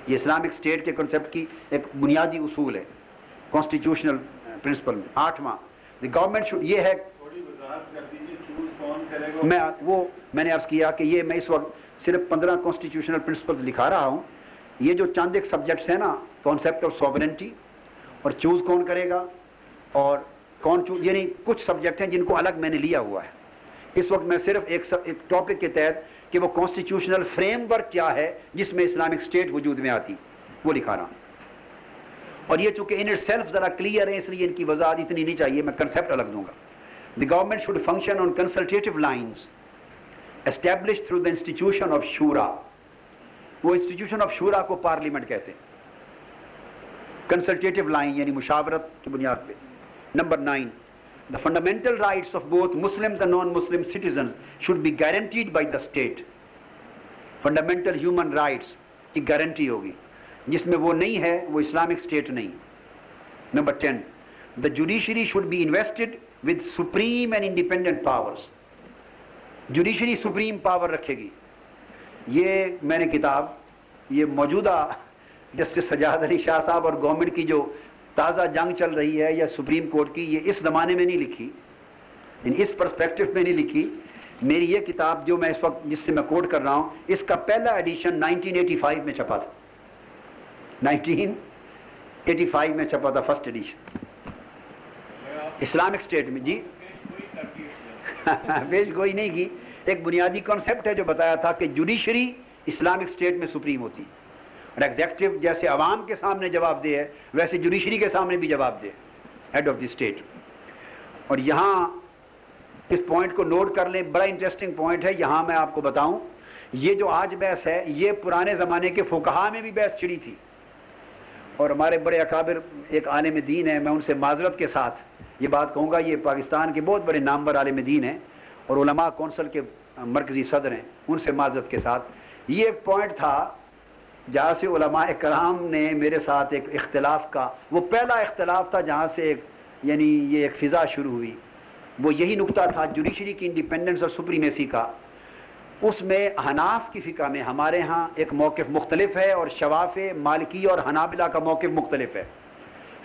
یہ اسلامک اسٹیٹ کے کنسیپٹ کی ایک بنیادی اصول ہے کانسٹیٹیوشنل پرنسپل میں. 8واں، دی گورنمنٹ شوڈ، یہ ہے، تھوڑی وضاحت کر دیجیے چوز کون کرے گا. میں نے عرض کیا کہ یہ میں اس وقت صرف 15 کانسٹیٹیوشنل پرنسپلز لکھا رہا ہوں. یہ جو چند ایک سبجیکٹس ہیں نا، کانسیپٹ آف سوورنٹی اور چوز کون کرے گا اور کون چوز، یعنی کچھ سبجیکٹ ہیں جن کو الگ میں نے لیا ہوا ہے. اس وقت میں صرف ایک ٹاپک کے تحت کہ وہ کانسٹیٹیوشنل فریم ورک کیا ہے جس میں اسلامک اسٹیٹ وجود میں آتی، وہ لکھا رہا ہوں. اور یہ چونکہ ان اٹ سیلف ذرا کلیئر ہے، اس لیے ان کی وضاحت اتنی نہیں چاہیے، میں کنسیپٹ الگ دوں گا. The government should function on consultative lines established through the institution of shura. وہ انسٹیٹیوشن آف شورا کو پارلیمنٹ کہتے ہیں. کنسلٹیٹو لائن یعنی مشاورت کی بنیاد پہ. Number 9، the fundamental rights of both Muslims and non-Muslim citizens should be guaranteed by the state. Fundamental human rights کی گارنٹی ہوگی، جس میں وہ نہیں ہے وہ اسلامک اسٹیٹ نہیں. Number 10، the judiciary should be invested with supreme and independent powers. Judiciary supreme power رکھے گی. یہ میں نے کتاب، یہ موجودہ جسٹس سجاد علی شاہ صاحب اور گورنمنٹ کی جو تازہ جنگ چل رہی ہے یا سپریم کورٹ کی، یہ اس زمانے میں نہیں لکھی، اس پرسپیکٹو میں نہیں لکھی. میری یہ کتاب جو میں اس وقت جس سے میں کوٹ کر رہا ہوں، اس کا پہلا ایڈیشن 1985 میں چھپا تھا. 1985 میں چھپا تھا فرسٹ ایڈیشن اسلامک اسٹیٹ میں. جی پیش گوئی نہیں کی، ایک بنیادی کانسیپٹ ہے جو بتایا تھا کہ جوڈیشری اسلامک اسٹیٹ میں سپریم ہوتی اور ایگزیکٹو جیسے عوام کے سامنے جواب دہ ہے ویسے جوڈیشری کے سامنے بھی جواب دہ، ہیڈ آف دی اسٹیٹ. اور یہاں اس پوائنٹ کو نوٹ کر لیں، بڑا انٹرسٹنگ پوائنٹ ہے. یہاں میں آپ کو بتاؤں، یہ جو آج بحث ہے یہ پرانے زمانے کے فقہا میں بھی بحث چھڑی تھی. اور ہمارے بڑے اکابر ایک عالم دین ہیں، میں ان سے معذرت کے ساتھ یہ بات کہوں گا، یہ پاکستان کے بہت بڑے نامور عالم دین ہیں اور علماء کونسل کے مرکزی صدر ہیں، ان سے معذرت کے ساتھ یہ ایک پوائنٹ تھا جہاں سے علماء کرام نے میرے ساتھ ایک اختلاف کا، وہ پہلا اختلاف تھا جہاں سے ایک یعنی یہ ایک فضا شروع ہوئی. وہ یہی نقطہ تھا جوڈیشری کی انڈیپینڈنس اور سپریمیسی کا. اس میں حناف کی فقہ میں ہمارے ہاں ایک موقف مختلف ہے اور شوافع، مالکی اور حنابلہ کا موقف مختلف ہے.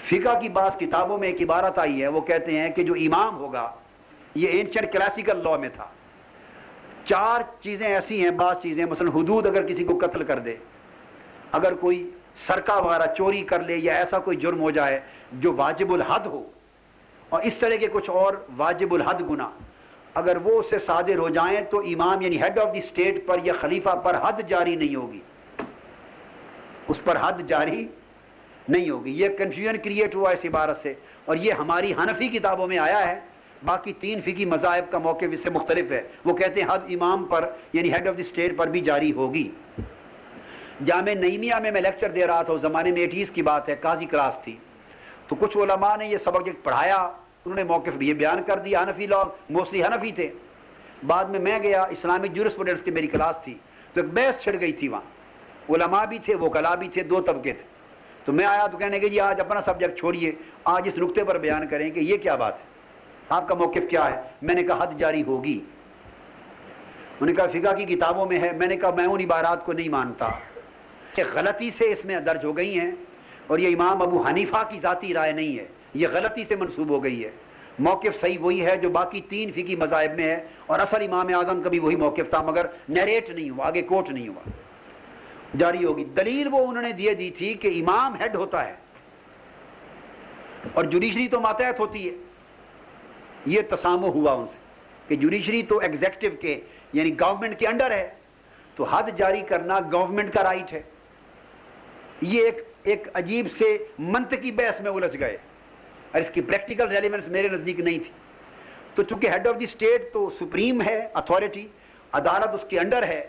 فقہ کی بعض کتابوں میں ایک عبارت آئی ہے، وہ کہتے ہیں کہ جو امام ہوگا، یہ اینشنٹ کلاسیکل لا میں تھا، 4 چیزیں ایسی ہیں، بعض چیزیں مثلا حدود، اگر کسی کو قتل کر دے، اگر کوئی سرقہ وغیرہ چوری کر لے یا ایسا کوئی جرم ہو جائے جو واجب الحد ہو، اور اس طرح کے کچھ اور واجب الحد گناہ، اگر وہ اس سے صادر ہو جائیں تو امام یعنی ہیڈ آف دی اسٹیٹ پر یا خلیفہ پر حد جاری نہیں ہوگی، اس پر حد جاری نہیں ہوگی. یہ کنفیوژن کریٹ ہوا اس عبارت سے، اور یہ ہماری حنفی کتابوں میں آیا ہے. باقی 3 فقہی مذاہب کا موقف اس سے مختلف ہے، وہ کہتے ہیں حد امام پر یعنی ہیڈ آف دی اسٹیٹ پر بھی جاری ہوگی. جامع نعیمیہ میں لیکچر دے رہا تھا، اس زمانے میں 80s کی بات ہے، قاضی کلاس تھی، تو کچھ علماء نے یہ سبق پڑھایا، انہوں نے موقف یہ بیان کر دیا. حنفی لوگ موسٹلی حنفی تھے. بعد میں گیا اسلامک جورسپروڈنس کی میری کلاس تھی، تو ایک بحث چھڑ گئی تھی وہاں، علماء بھی تھے، وکلاء بھی تھے، 2 طبقے تھے. تو میں آیا تو کہنے کہ جی آج اپنا سبجیکٹ چھوڑیے، آج اس نقطے پر بیان کریں کہ یہ کیا بات ہے، آپ کا موقف کیا ہے. میں نے کہا حد جاری ہوگی. انہوں نے کہا فقہ کی کتابوں میں ہے. میں نے کہا میں ان عبارات کو نہیں مانتا، یہ غلطی سے اس میں درج ہو گئی ہیں، اور یہ امام ابو حنیفہ کی ذاتی رائے نہیں ہے، یہ غلطی سے منسوب ہو گئی ہے. موقف صحیح وہی ہے جو باقی 3 فقہی مذاہب میں ہے، اور اصل امام اعظم کا بھی وہی موقف تھا، مگر نیریٹ نہیں ہوا، آگے کوٹ نہیں ہوا. جاری ہوگی. دلیل وہ انہوں نے دی تھی کہ امام ہیڈ ہوتا ہے اور جوڈیشری تو ماتحت ہوتی ہے. یہ تسامح ہوا ان سے کہ جوڈیشری تو ایگزیکٹو کے یعنی گورنمنٹ کے انڈر ہے، تو حد جاری کرنا گورنمنٹ کا رائٹ ہے. یہ ایک عجیب سے منطقی بحث میں الجھ گئے، اور اس کی پریکٹیکل ریلیونس میرے نزدیک نہیں تھی. تو چونکہ ہیڈ آف دی اسٹیٹ تو سپریم ہے اتھارٹی، عدالت اس کے انڈر ہے،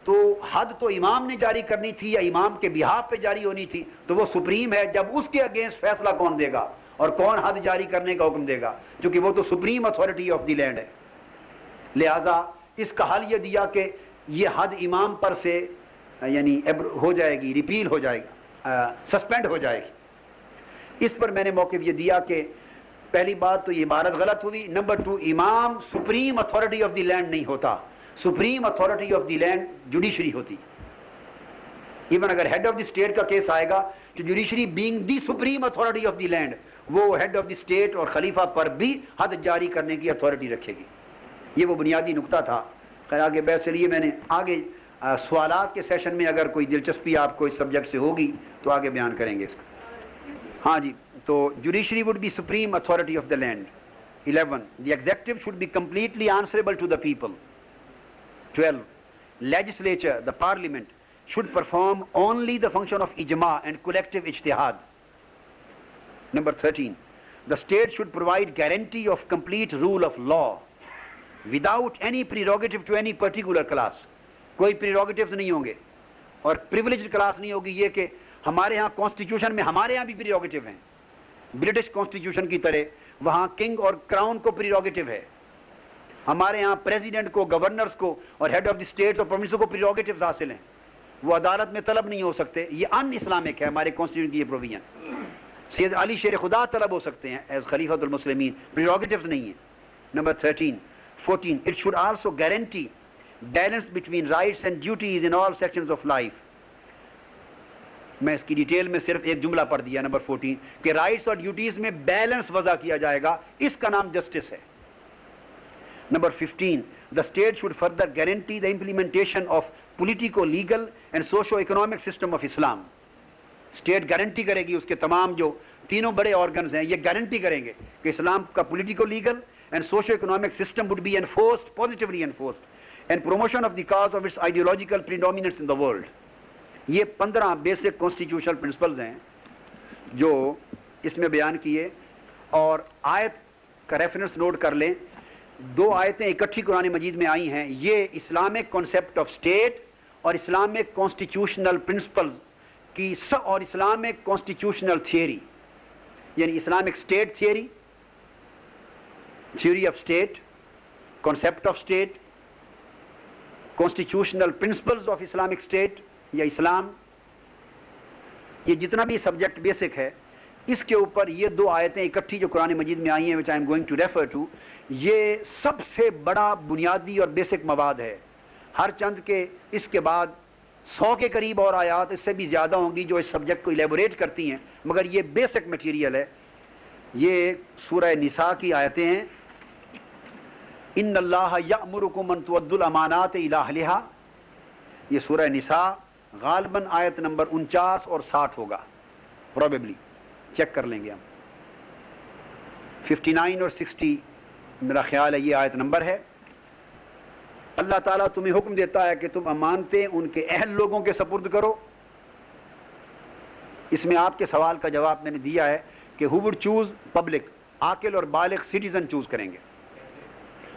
تو حد تو امام نے جاری کرنی تھی یا امام کے بہاف پہ جاری ہونی تھی، تو وہ سپریم ہے. جب اس کے اگینسٹ فیصلہ کون دے گا اور کون حد جاری کرنے کا حکم دے گا؟ چونکہ وہ تو supreme authority of the land ہے. لہٰذا اس کا حل یہ دیا کہ یہ حد امام پر سے یعنی ہو جائے گی، ریپیل ہو جائے گی، سسپینڈ ہو جائے گی. اس پر میں نے موقف یہ دیا کہ پہلی بات تو یہ عبارت غلط ہوئی. نمبر 2، امام supreme authority of the land نہیں ہوتا، supreme authority of the land judiciary ہوتی. ایون اگر ہیڈ آف دی اسٹیٹ کا کیس آئے گا تو judiciary being the supreme authority of the land, وہ ہیڈ آف دی اسٹیٹ اور خلیفہ پر بھی حد جاری کرنے کی اتھارٹی رکھے گی. یہ وہ بنیادی نقطہ تھا. خیر آگے بحث چلیے، میں نے آگے سوالات کے سیشن میں اگر کوئی دلچسپی آپ کو اس سبجیکٹ سے ہوگی تو آگے بیان کریں گے اس کا. ہاں جی، تو judiciary would be supreme authority of the land. 11، the executive should be completely answerable to the people. 12، legislature, the parliament should perform only the function of ijma and collective ijtihad. Number 13, the state should provide guarantee of complete rule of law without any prerogative to any particular class. کوئی prerogative نہیں ہوں گے اور privileged class نہیں ہوگی. یہ کہ ہمارے ہاں کانسٹیٹیوشن میں ہمارے ہاں بھی prerogative ہیں، برٹش کانسٹیٹیوشن کی طرح وہاں کنگ اور کراؤن کو prerogative ہے. ہمارے ہاں پریزیڈنٹ کو، گورنرز کو اور ہیڈ آف دی اسٹیٹ اور پروونسوں کو پریروگیٹیوز حاصل ہیں، وہ عدالت میں طلب نہیں ہو سکتے. یہ ان اسلامک ہے ہمارے کانسٹیٹیوشن کی یہ پروویژن. سید علی شیر خدا طلب ہو سکتے ہیں ایز خلیفۃ المسلمین، پریروگیٹیوز نہیں ہیں. Number 14، it should also guarantee balance between rights and duties in all sections of life. میں اس کی ڈیٹیل میں صرف ایک جملہ پڑھ دیا. نمبر 14 کہ رائٹس اور ڈیوٹیز میں بیلنس وضع کیا جائے گا، اس کا نام جسٹس ہے. Number 15, the state should further guarantee the implementation of politico-legal and socio-economic system of Islam. State guarantee کرے گی، اس کے تمام جو تینوں بڑے آرگنز ہیں یہ گارنٹی کریں گے کہ اسلام کا politico-legal and socio-economic system would be enforced, positively enforced, and promotion of the cause of its ideological predominance in the world. یہ 15 بیسک کانسٹیٹیوشنل پرنسپلز ہیں جو اس میں بیان کیے. اور آیت کا ریفرنس نوٹ کر لیں. 2 آیتیں اکٹھی قرآن مجید میں آئی ہیں. یہ اسلامک کانسیپٹ آف اسٹیٹ اور اسلامک کانسٹیٹیوشنل پرنسپلز کی اور اسلامک کانسٹیٹیوشنل تھیوری، یعنی Islamic state theory, theory of state, concept of state, constitutional principles of Islamic state یا اسلام، یہ جتنا بھی سبجیکٹ بیسک ہے اس کے اوپر یہ 2 آیتیں اکٹھی جو قرآن مجید میں آئی ہیں which I am going to refer to، یہ سب سے بڑا بنیادی اور بیسک مواد ہے. ہر چند کے اس کے بعد 100 کے قریب اور آیات اس سے بھی زیادہ ہوں گی جو اس سبجیکٹ کو ایلیبوریٹ کرتی ہیں، مگر یہ بیسک مٹیریل ہے. یہ سورہ نساء کی آیتیں ہیں. ان اللہ یأمرکم ان تؤدوا الامانات الی اہلھا. یہ سورہ نساء غالباً آیت نمبر 49 اور 60 ہوگا، پروبیبلی چیک کر لیں گے ہم. 59 اور 60 میرا خیال ہے یہ آیت نمبر ہے. اللہ تعالیٰ تمہیں حکم دیتا ہے کہ تم امانتیں ان کے اہل لوگوں کے سپرد کرو. اس میں آپ کے سوال کا جواب میں نے دیا ہے کہ who would choose public، عاقل اور بالغ سٹیزن چوز کریں گے.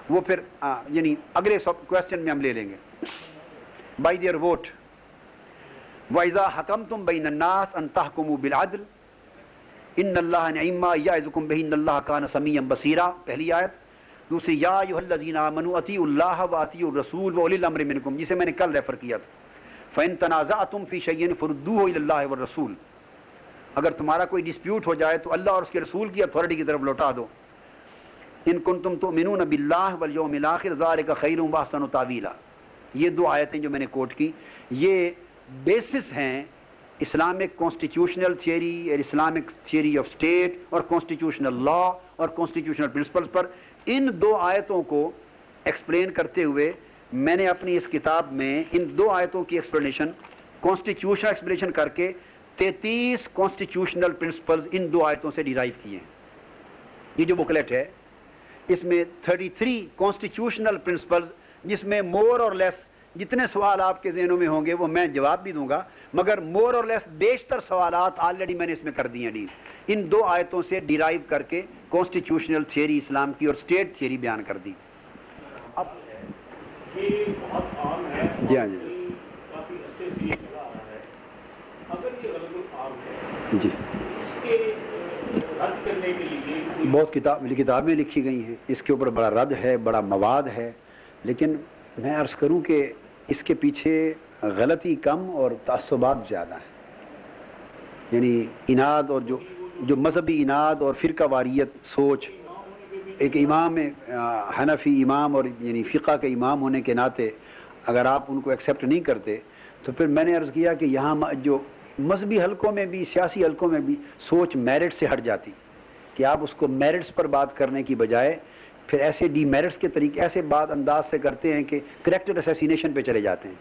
وہ پھر یعنی اگلے کویسچن میں ہم لے لیں گے. By their vote. وَإِذَا حَكَمْتُمْ بَيْنَ النَّاسِ أَن تَحْكُمُوا بِالْعَدْلِ ان اللہ نعم یعظکم بہ ان اللہ کان سمیعا بصیرا. پہلی آیت. دوسری یا ایھا الذین آمنوا اطیعوا اللہ واطیعوا الرسول واولی الامر منکم، جسے میں نے کل ریفر کیا تھا. فإن تنازعتم فی شیء فردوہ الی اللہ والرسول. اگر تمہارا کوئی ڈسپیوٹ ہو جائے تو اللہ اور اس کے رسول کی اتھارٹی کی طرف لوٹا دو. ان کنتم تؤمنون باللہ والیوم الاخر ذلک خیر واحسن تاویلا. یہ 2 آیتیں جو میں نے کوٹ کی یہ بیسس ہیں اسلامک کانسٹیٹیوشنل تھیوری اور اسلامک تھیوری آف اسٹیٹ اور کانسٹیٹیوشنل لا اور کانسٹیٹیوشنل پرنسپلز پر. ان 2 آیتوں کو ایکسپلین کرتے ہوئے میں نے اپنی اس کتاب میں ان 2 آیتوں کی ایکسپلینیشن کانسٹیٹیوشنل ایکسپلینیشن کر کے 33 کانسٹیٹیوشنل پرنسپلز ان 2 آیتوں سے ڈیرائیو کیے ہیں. یہ جو بکلیٹ ہے اس میں 33 کانسٹیٹیوشنل پرنسپلز، جس میں مور اور لیس جتنے سوال آپ کے ذہنوں میں ہوں گے وہ میں جواب بھی دوں گا، مگر مور اور لیس بیشتر سوالات آلریڈی میں نے اس میں کر دیے ہیں ڈیل. ان دو آیتوں سے ڈیرائیو کر کے کانسٹیٹیوشنل تھیوری اسلام کی اور اسٹیٹ تھیوری بیان کر دی. اب یہ بہت عام ہے، جی ہاں جی کافی عرصے سے یہ چلا آ رہا ہے. اگر یہ غلط عام ہے جی اس کے رد کرنے کے لیے بہت کتابیں لکھی گئی ہیں اس کے اوپر، بڑا رد ہے، بڑا مواد ہے، لیکن میں عرض کروں کہ اس کے پیچھے غلطی کم اور تعصبات زیادہ ہیں. یعنی اناد اور جو مذہبی اناد اور فرقہ واریت سوچ، ایک امام حنفی امام اور یعنی فقہ کے امام ہونے کے ناطے اگر آپ ان کو ایکسیپٹ نہیں کرتے تو پھر میں نے عرض کیا کہ یہاں جو مذہبی حلقوں میں بھی، سیاسی حلقوں میں بھی سوچ میرٹ سے ہٹ جاتی کہ آپ اس کو میرٹس پر بات کرنے کی بجائے پھر ایسے ڈی میرٹس کے طریقے ایسے بات انداز سے کرتے ہیں کہ کریکٹر اسیسینیشن پہ چلے جاتے ہیں.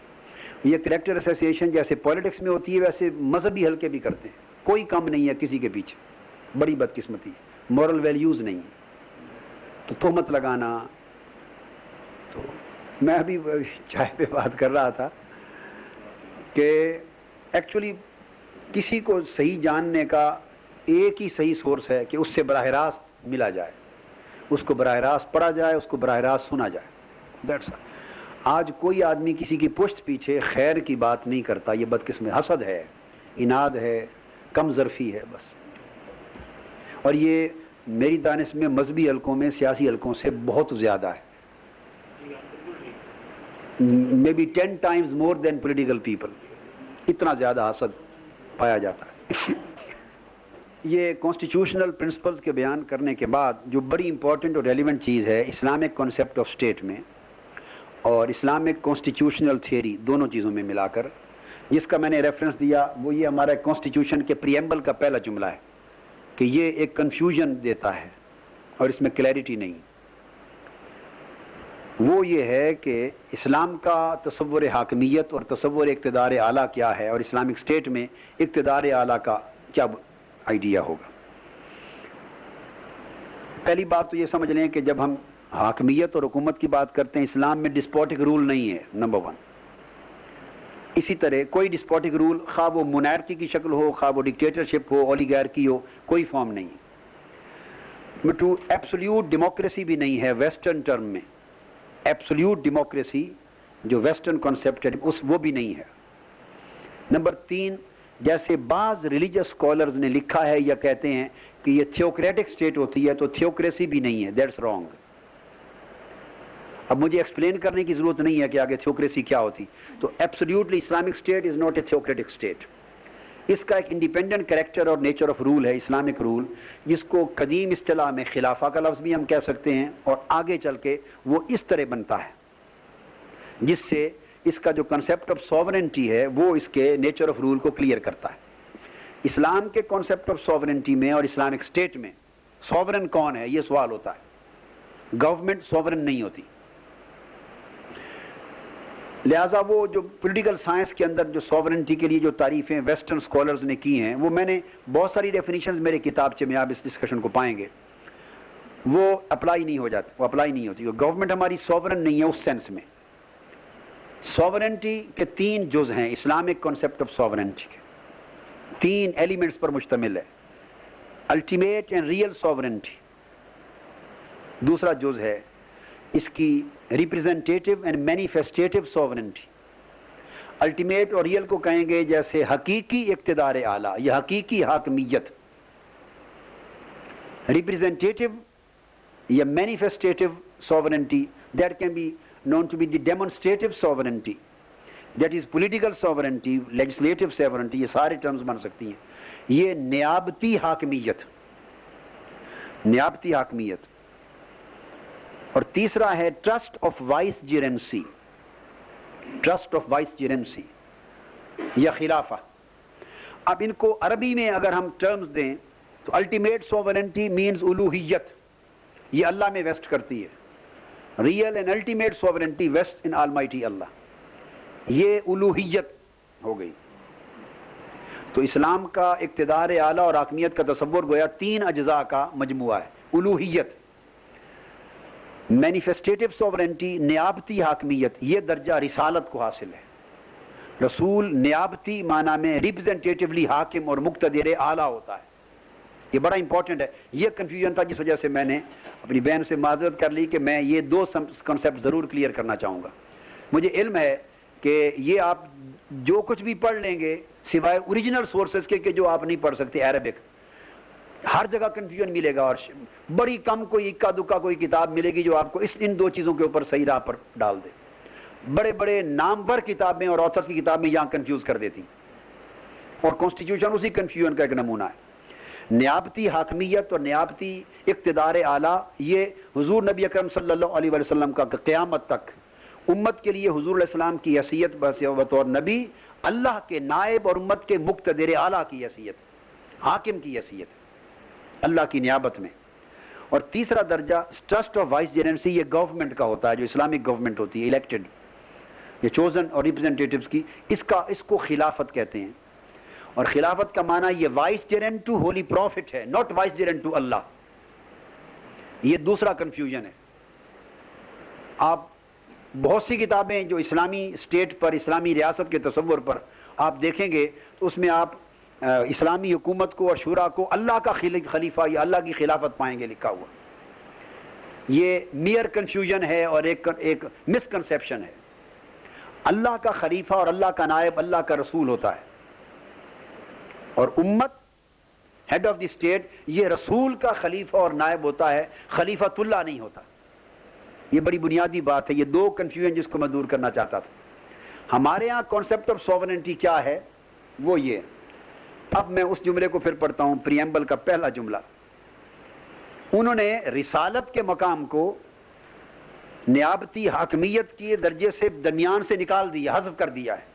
یہ کریکٹر اسیسینیشن جیسے پولیٹکس میں ہوتی ہے ویسے مذہبی حلقے بھی کرتے ہیں. کوئی کم نہیں ہے کسی کے پیچھے، بڑی بدقسمتی ہے، مورل ویلیوز نہیں ہے. تو تہمت لگانا، تو میں ابھی چائے پہ بات کر رہا تھا کہ ایکچولی کسی کو صحیح جاننے کا ایک ہی صحیح سورس ہے کہ اس سے براہ راست ملا جائے، اس کو براہ راست پڑھا جائے، اس کو براہ راست سنا جائے. دیٹس آج کوئی آدمی کسی کی پشت پیچھے خیر کی بات نہیں کرتا. یہ بدقسمت حسد ہے، اناد ہے، کم ظرفی ہے بس. اور یہ میری دانش میں مذہبی حلقوں میں، سیاسی حلقوں سے بہت زیادہ ہے. May be 10 times more than political people. اتنا زیادہ حسد پایا جاتا ہے. یہ کانسٹیٹیوشنل پرنسپلز کے بیان کرنے کے بعد جو بڑی امپورٹنٹ اور ریلیونٹ چیز ہے اسلامک کانسیپٹ آف اسٹیٹ میں اور اسلامک کانسٹیٹیوشنل تھیوری دونوں چیزوں میں ملا کر، جس کا میں نے ریفرنس دیا وہ یہ ہمارے کانسٹیٹیوشن کے پریمبل کا پہلا جملہ ہے کہ یہ ایک کنفیوژن دیتا ہے اور اس میں کلیئرٹی نہیں. وہ یہ ہے کہ اسلام کا تصور حاکمیت اور تصور اقتدار اعلیٰ کیا ہے اور اسلامک اسٹیٹ میں اقتدار اعلیٰ کا کیا آئیڈیا ہوگا. پہلی بات تو یہ سمجھ لیں کہ جب ہم حاکمیت اور حکومت کی بات کرتے ہیں اسلام میں ڈسپوٹک رول نہیں ہے، نمبر 1. اسی طرح کوئی ڈسپوٹک رول، خواہ وہ مونارکی کی شکل ہو، خواہ وہ ڈکٹیٹرشپ ہو، اولیگارکی ہو، کوئی فارم نہیں. ٹو ایبسلیوٹ ڈیموکریسی بھی نہیں ہے ویسٹرن ٹرم میں. ایبسلیوٹ ڈیموکریسی جو ویسٹرن کانسیپٹ ہے وہ بھی نہیں ہے. نمبر 3، جیسے بعض ریلیجس اسکالرز نے لکھا ہے یا کہتے ہیں کہ یہ تھیوکریٹک اسٹیٹ ہوتی ہے، تو تھیوکریسی بھی نہیں ہے. That's wrong. اب مجھے ایکسپلین کرنے کی ضرورت نہیں ہے کہ آگے تھیوکریسی کیا ہوتی. تو absolutely Islamic state is not a theocratic state. اس کا ایک انڈیپینڈنٹ کریکٹر اور نیچر آف رول ہے اسلامک رول، جس کو قدیم اصطلاح میں خلافہ کا لفظ بھی ہم کہہ سکتے ہیں، اور آگے چل کے وہ اس طرح بنتا ہے جس سے اس کا جو کنسیپٹ آف سوورنٹی ہے وہ اس کے نیچر آف رول کو کلیئر کرتا ہے. اسلام کے کنسیپٹ آف سوورنٹی میں اور اسلامک اسٹیٹ میں سوورن کون ہے یہ سوال ہوتا ہے. گورنمنٹ سوورن نہیں ہوتی. لہٰذا وہ جو پولیٹیکل سائنس کے اندر جو سوورنٹی کے لیے جو تعریفیں ویسٹرن اسکالرز نے کی ہیں، وہ میں نے بہت ساری ڈیفینیشنز میرے کتابچے میں آپ اس ڈسکشن کو پائیں گے، وہ اپلائی نہیں ہو جاتی، وہ اپلائی نہیں ہوتی. گورنمنٹ ہماری سوورن نہیں ہے اس سینس میں. سوورنٹی کے 3 جز ہیں اسلامک کانسیپٹ آف سوورنٹی کے، 3 ایلیمنٹس پر مشتمل ہے. الٹیمیٹ اینڈ ریئل سوورنٹی دوسرا جز ہے اس کی ریپرزینٹیٹو اینڈ مینیفیسٹیٹو سوورنٹی. الٹیمیٹ اور ریئل کو کہیں گے جیسے حقیقی اقتدار اعلیٰ یا حقیقی حاکمیت. ریپرزینٹیٹو یا manifestative sovereignty that can be known to be the demonstrative sovereignty, that is political sovereignty, legislative sovereignty. یہ سارے ٹرمز بن سکتی ہیں. یہ نیابتی حاکمیت، نیابتی حاکمیت. اور تیسرا ہے trust of vicegerency, trust of vicegerency یا خلافہ. اب ان کو عربی میں اگر ہم ٹرمز دیں تو الٹیمیٹ سوورنٹی مینز الوہیت، یہ اللہ میں ویسٹ کرتی ہے. Real and ultimate sovereignty vest in Almighty اللہ، یہ الوہیت ہو گئی. تو اسلام کا اقتدار اعلیٰ اور حاکمیت کا تصور گویا 3 اجزاء کا مجموعہ ہے. الوہیت، مینیفیسٹیٹو سوورنٹی، نیابتی حاکمیت. یہ درجہ رسالت کو حاصل ہے. رسول نیابتی معنی میں ریپرزینٹیٹیولی حاکم اور مقتدر اعلیٰ ہوتا ہے. یہ بڑا امپورٹنٹ ہے. یہ کنفیوژن تھا جس وجہ سے میں نے اپنی بہن سے معذرت کر لی کہ میں یہ دو کنسیپٹ ضرور کلیئر کرنا چاہوں گا. مجھے علم ہے کہ یہ آپ جو کچھ بھی پڑھ لیں گے سوائے اوریجنل سورسز کے کہ جو آپ نہیں پڑھ سکتے عربک, ہر جگہ کنفیوژن ملے گا, اور بڑی کم کوئی اکا دکا کوئی کتاب ملے گی جو آپ کو ان دو چیزوں کے اوپر صحیح راہ پر ڈال دے. بڑے بڑے نامور کتابیں اور آتھرز کی کتابیں یہاں کنفیوز کر دیتی, اور کانسٹیٹیوشن اسی کنفیوژن کا ایک نمونہ ہے. نیابتی حاکمیت اور نیابتی اقتدار اعلیٰ یہ حضور نبی اکرم صلی اللہ علیہ وسلم کا قیامت تک امت کے لیے حضور علیہ السلام کی حیثیت بطور نبی, اللہ کے نائب اور امت کے مقتدر اعلیٰ کی حیثیت, حاکم کی حیثیت اللہ کی نیابت میں. اور تیسرا درجہ ٹرسٹ آف وائس جیرنسی, یہ گورنمنٹ کا ہوتا ہے جو اسلامک گورنمنٹ ہوتی ہے, الیکٹڈ, یہ چوزن اور ریپرزنٹیٹیوز کی, اس کو خلافت کہتے ہیں. اور خلافت کا معنی یہ وائس جیرنٹ ٹو ہولی پروفٹ ہے, ناٹ وائس جیرنٹ ٹو اللہ. یہ دوسرا کنفیوژن ہے. آپ بہت سی کتابیں جو اسلامی اسٹیٹ پر, اسلامی ریاست کے تصور پر آپ دیکھیں گے تو اس میں آپ اسلامی حکومت کو اور شورا کو اللہ کا خلیفہ یا اللہ کی خلافت پائیں گے لکھا ہوا. یہ میئر کنفیوژن ہے اور ایک مسکنسیپشن ہے. اللہ کا خلیفہ اور اللہ کا نائب اللہ کا رسول ہوتا ہے, اور امت ہیڈ آف دی اسٹیٹ یہ رسول کا خلیفہ اور نائب ہوتا ہے, خلیفۃ اللہ نہیں ہوتا. یہ بڑی بنیادی بات ہے. یہ دو کنفیوژن جس کو میں دور کرنا چاہتا تھا. ہمارے ہاں کانسیپٹ آف سوورنٹی کیا ہے وہ یہ. اب میں اس جملے کو پھر پڑھتا ہوں, پریمبل کا پہلا جملہ. انہوں نے رسالت کے مقام کو نیابتی حاکمیت کے درجے سے درمیان سے نکال دیا, حذف کر دیا ہے,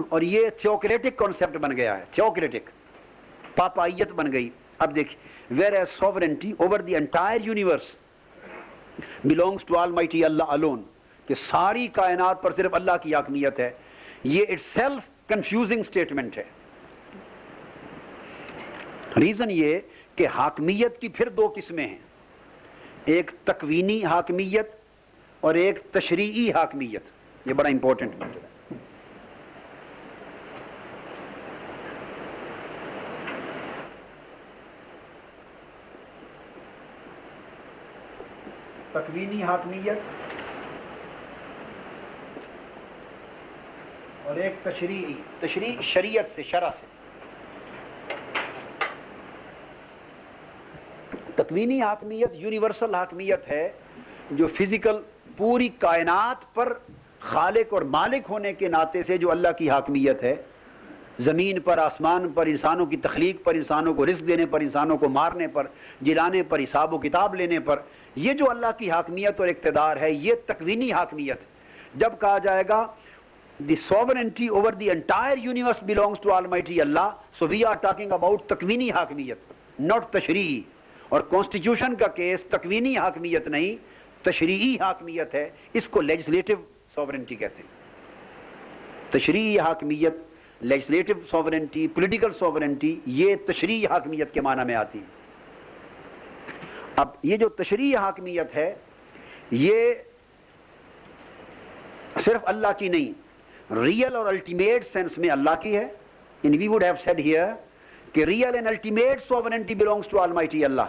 اور یہ تھیوکریٹک کانسیپٹ بن گیا ہے, تھیوکریٹک پاپائیت بن گئی. اب دیکھیں, where as sovereignty over the entire universe belongs to Almighty Allah alone, کہ ساری کائنات پر صرف اللہ کی حاکمیت ہے, یہ itself confusing statement ہے. ریزن یہ کہ حاکمیت کی پھر دو قسمیں ہیں, ایک تکوینی حاکمیت اور ایک تشریعی حاکمیت. یہ بڑا امپورٹنٹ ہے. تکوینی حاکمیت اور ایک تشریع شریعت سے, شرع سے. تکوینی حاکمیت یونیورسل حاکمیت ہے جو فزیکل پوری کائنات پر خالق اور مالک ہونے کے ناطے سے جو اللہ کی حاکمیت ہے, زمین پر, آسمان پر, انسانوں کی تخلیق پر, انسانوں کو رزق دینے پر, انسانوں کو مارنے پر, جلانے پر, حساب و کتاب لینے پر, یہ جو اللہ کی حاکمیت اور اقتدار ہے یہ تکوینی حاکمیت. جب کہا جائے گا the sovereignty over the entire universe belongs to Almighty Allah, so we are talking about تکوینی حاکمیت, not تشریعی. اور کانسٹیٹیوشن کا کیس تکوینی حاکمیت نہیں, تشریعی حاکمیت ہے. اس کو لیجسلیٹو سوورنٹی کہتے ہیں. تشریعی حاکمیت, لیجسلیٹو سوورنٹی, پولیٹیکل سوورنٹی, یہ تشریعی حاکمیت کے معنی میں آتی ہے. اب یہ جو تشریعی حاکمیت ہے یہ صرف اللہ کی نہیں, ریئل اور الٹیمیٹ سینس میں اللہ کی ہے. And we would have said here کہ real and ultimate sovereignty belongs to Almighty Allah,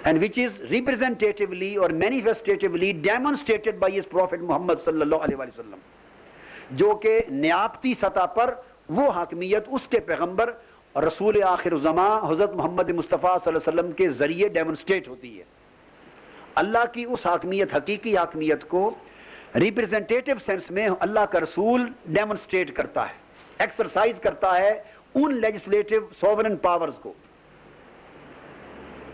and which is representatively or manifestatively demonstrated by His Prophet Muhammad sallallahu alaihi wasallam, جو کہ نیابتی سطح پر وہ حاکمیت اس کے پیغمبر رسول آخر الزماں حضرت محمد مصطفیٰ صلی اللہ علیہ وسلم کے ذریعے ڈیمونسٹریٹ ہوتی ہے. اللہ کی اس حاکمیت, حقیقی حاکمیت کو ریپرزنٹیٹیو سینس میں اللہ کا رسول ڈیمونسٹریٹ کرتا ہے, ایکسرسائز کرتا ہے ان لیجسلیٹو سوورن پاورز کو.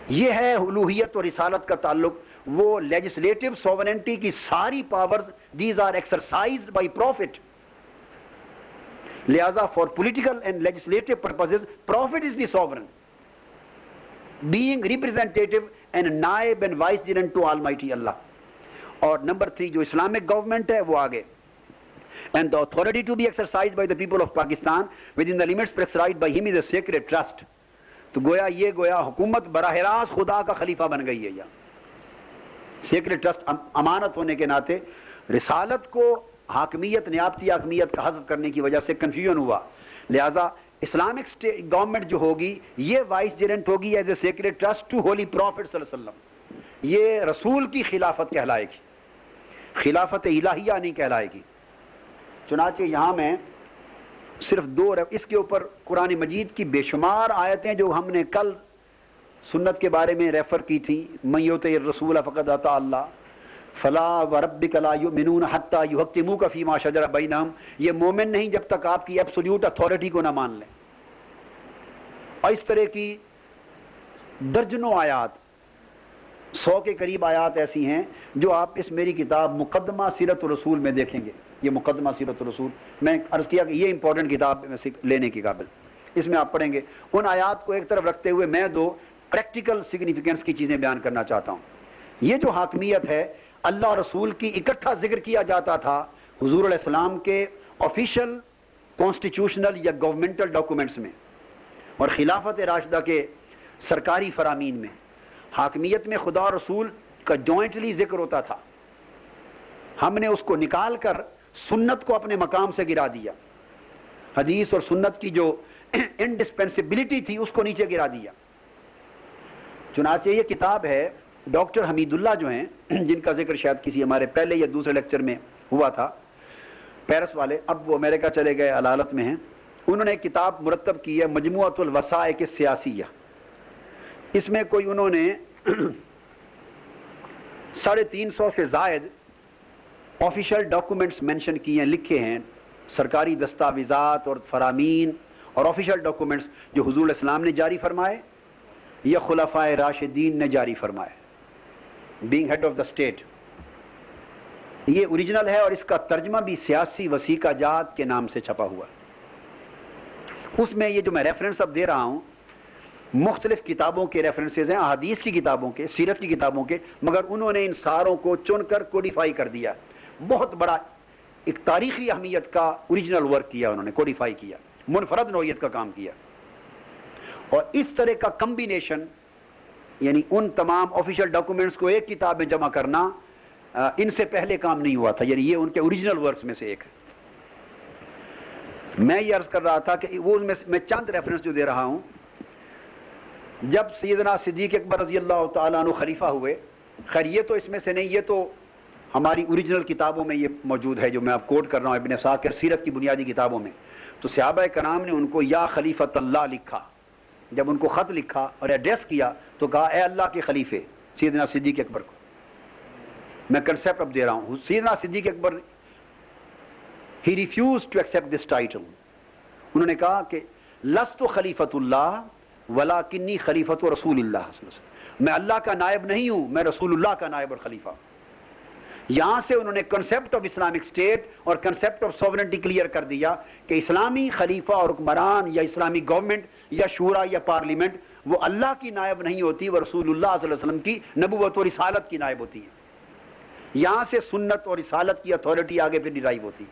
یہ ہے الوہیت اور رسالت کا تعلق. وہ لیجسلیٹو سوورنٹی کی ساری powers, these are exercised by prophet. لہذا for political and legislative purposes prophet is the sovereign, being representative and naib and vicegerent to Almighty Allah. اور نمبر 3 جو اسلامک گورنمنٹ ہے وہ آگے, and the authority to be exercised by the people of Pakistan within the limits prescribed by him is a sacred trust. تو گویا حکومت براہ راست خدا کا خلیفہ بن گئی ہے. یا سیکرڈ ٹرسٹ امانت ہونے کے ناطے رسالت کو حاکمیت, نیابتی حاکمیت کا حذف کرنے کی وجہ سے کنفیوژن ہوا. لہذا اسلامک گورنمنٹ جو ہوگی یہ وائس جیرنٹ ہوگی as a secret trust to holy prophet صلی اللہ علیہ وسلم. یہ رسول کی خلافت کہلائے گی, خلافت الہیہ نہیں کہلائے گی. چنانچہ یہاں میں صرف اس کے اوپر قرآن مجید کی بے شمار آیتیں جو ہم نے کل سنت کے بارے میں ریفر کی تھی, من یطع الرسول فقد اطاع اللہ, فلا وربک لا یؤمنون حتی یحکموک فیما شجر بینہم, یہ مومن نہیں جب تک آپ کی ایبسولوٹ اتھارٹی کو نہ مان لیں. اور اس طرح کی درجنوں آیات, 100 کے قریب آیات ایسی ہیں جو آپ اس میری کتاب مقدمہ سیرت الرسول میں دیکھیں گے. یہ مقدمہ سیرت الرسول, میں عرض کیا کہ یہ امپورٹنٹ کتاب میں سے لینے کے قابل, اس میں آپ پڑھیں گے. ان آیات کو ایک طرف رکھتے ہوئے میں 2 پریکٹیکل سگنیفیکنس کی چیزیں بیان کرنا چاہتا ہوں. یہ جو حاکمیت ہے, اللہ اور رسول کی اکٹھا ذکر کیا جاتا تھا حضور علیہ السلام کے آفیشیل کانسٹیٹیوشنل یا گورنمنٹل ڈاکومنٹس میں اور خلافت راشدہ کے سرکاری فرامین میں. حاکمیت میں خدا اور رسول کا جوائنٹلی ذکر ہوتا تھا. ہم نے اس کو نکال کر سنت کو اپنے مقام سے گرا دیا, حدیث اور سنت کی جو انڈسپینسبلٹی تھی اس کو نیچے گرا دیا. چنانچہ یہ کتاب ہے ڈاکٹر حمید اللہ جو ہیں, جن کا ذکر شاید کسی ہمارے پہلے یا دوسرے لیکچر میں ہوا تھا, پیرس والے, اب وہ امریکہ چلے گئے, علالت میں ہیں. انہوں نے ایک کتاب مرتب کی ہے مجموعۃ الوثائق السیاسیہ. اس میں کوئی انہوں نے 350 سے زائد آفیشیل ڈاکومنٹس مینشن کیے ہیں, لکھے ہیں, سرکاری دستاویزات اور فرامین اور آفیشیل ڈاکومنٹس جو حضور علیہ السلام نے جاری فرمائے یا خلفائے راشدین نے جاری فرمائے, being head of the state. یہ اوریجنل ہے اور اس کا ترجمہ بھی سیاسی وثیقہ جات کے نام سے چھپا ہوا. اس میں یہ جو میں ریفرنس اب دے رہا ہوں مختلف کتابوں کے ریفرنسز ہیں, احادیث کی کتابوں کے, سیرت کی کتابوں کے, مگر انہوں نے ان ساروں کو چن کر کوڈیفائی کر دیا. بہت بڑا ایک تاریخی اہمیت کا اوریجنل ورک کیا انہوں نے, کوڈیفائی کیا, منفرد نوعیت کا کام کیا. اور اس طرح کا کمبینیشن, یعنی ان تمام آفیشیل ڈاکومنٹس کو ایک کتاب میں جمع کرنا, ان سے پہلے کام نہیں ہوا تھا. یعنی یہ ان کے اوریجنل ورکس میں سے ایک ہے. میں یہ عرض کر رہا تھا کہ وہ میں چند ریفرنس جو دے رہا ہوں, جب سیدنا صدیق اکبر رضی اللہ تعالیٰ عنہ خلیفہ ہوئے, خیر یہ تو اس میں سے نہیں, یہ تو ہماری اوریجنل کتابوں میں یہ موجود ہے جو میں اب کوٹ کر رہا ہوں, ابن عساکر سیرت کی بنیادی کتابوں میں. تو صحابہ کرام نے ان کو یا خلیفۃ اللہ لکھا. جب ان کو خط لکھا اور ایڈریس کیا تو کہا اے اللہ کے خلیفے سیدنا صدیق اکبر کو. میں کنسیپٹ اب دے رہا ہوں. سیدنا صدیق اکبر he refused to accept this title. انہوں نے کہا کہ لست خلیفۃ اللہ ولکنی خلیفۃ رسول اللہ, میں اللہ کا نائب نہیں ہوں, میں رسول اللہ کا نائب اور خلیفہ. یہاں سے انہوں نے کنسیپٹ آف اسلامک اسٹیٹ اور کنسیپٹ آف سوورنٹی کلیئر کر دیا کہ اسلامی خلیفہ اور حکمران یا اسلامی گورنمنٹ یا شورا یا پارلیمنٹ وہ اللہ کی نائب نہیں ہوتی, وہ رسول اللہ صلی اللہ علیہ وسلم کی نبوت اور رسالت کی نائب ہوتی ہے. یہاں سے سنت اور رسالت کی اتھارٹی آگے پھر ڈرائیو ہوتی,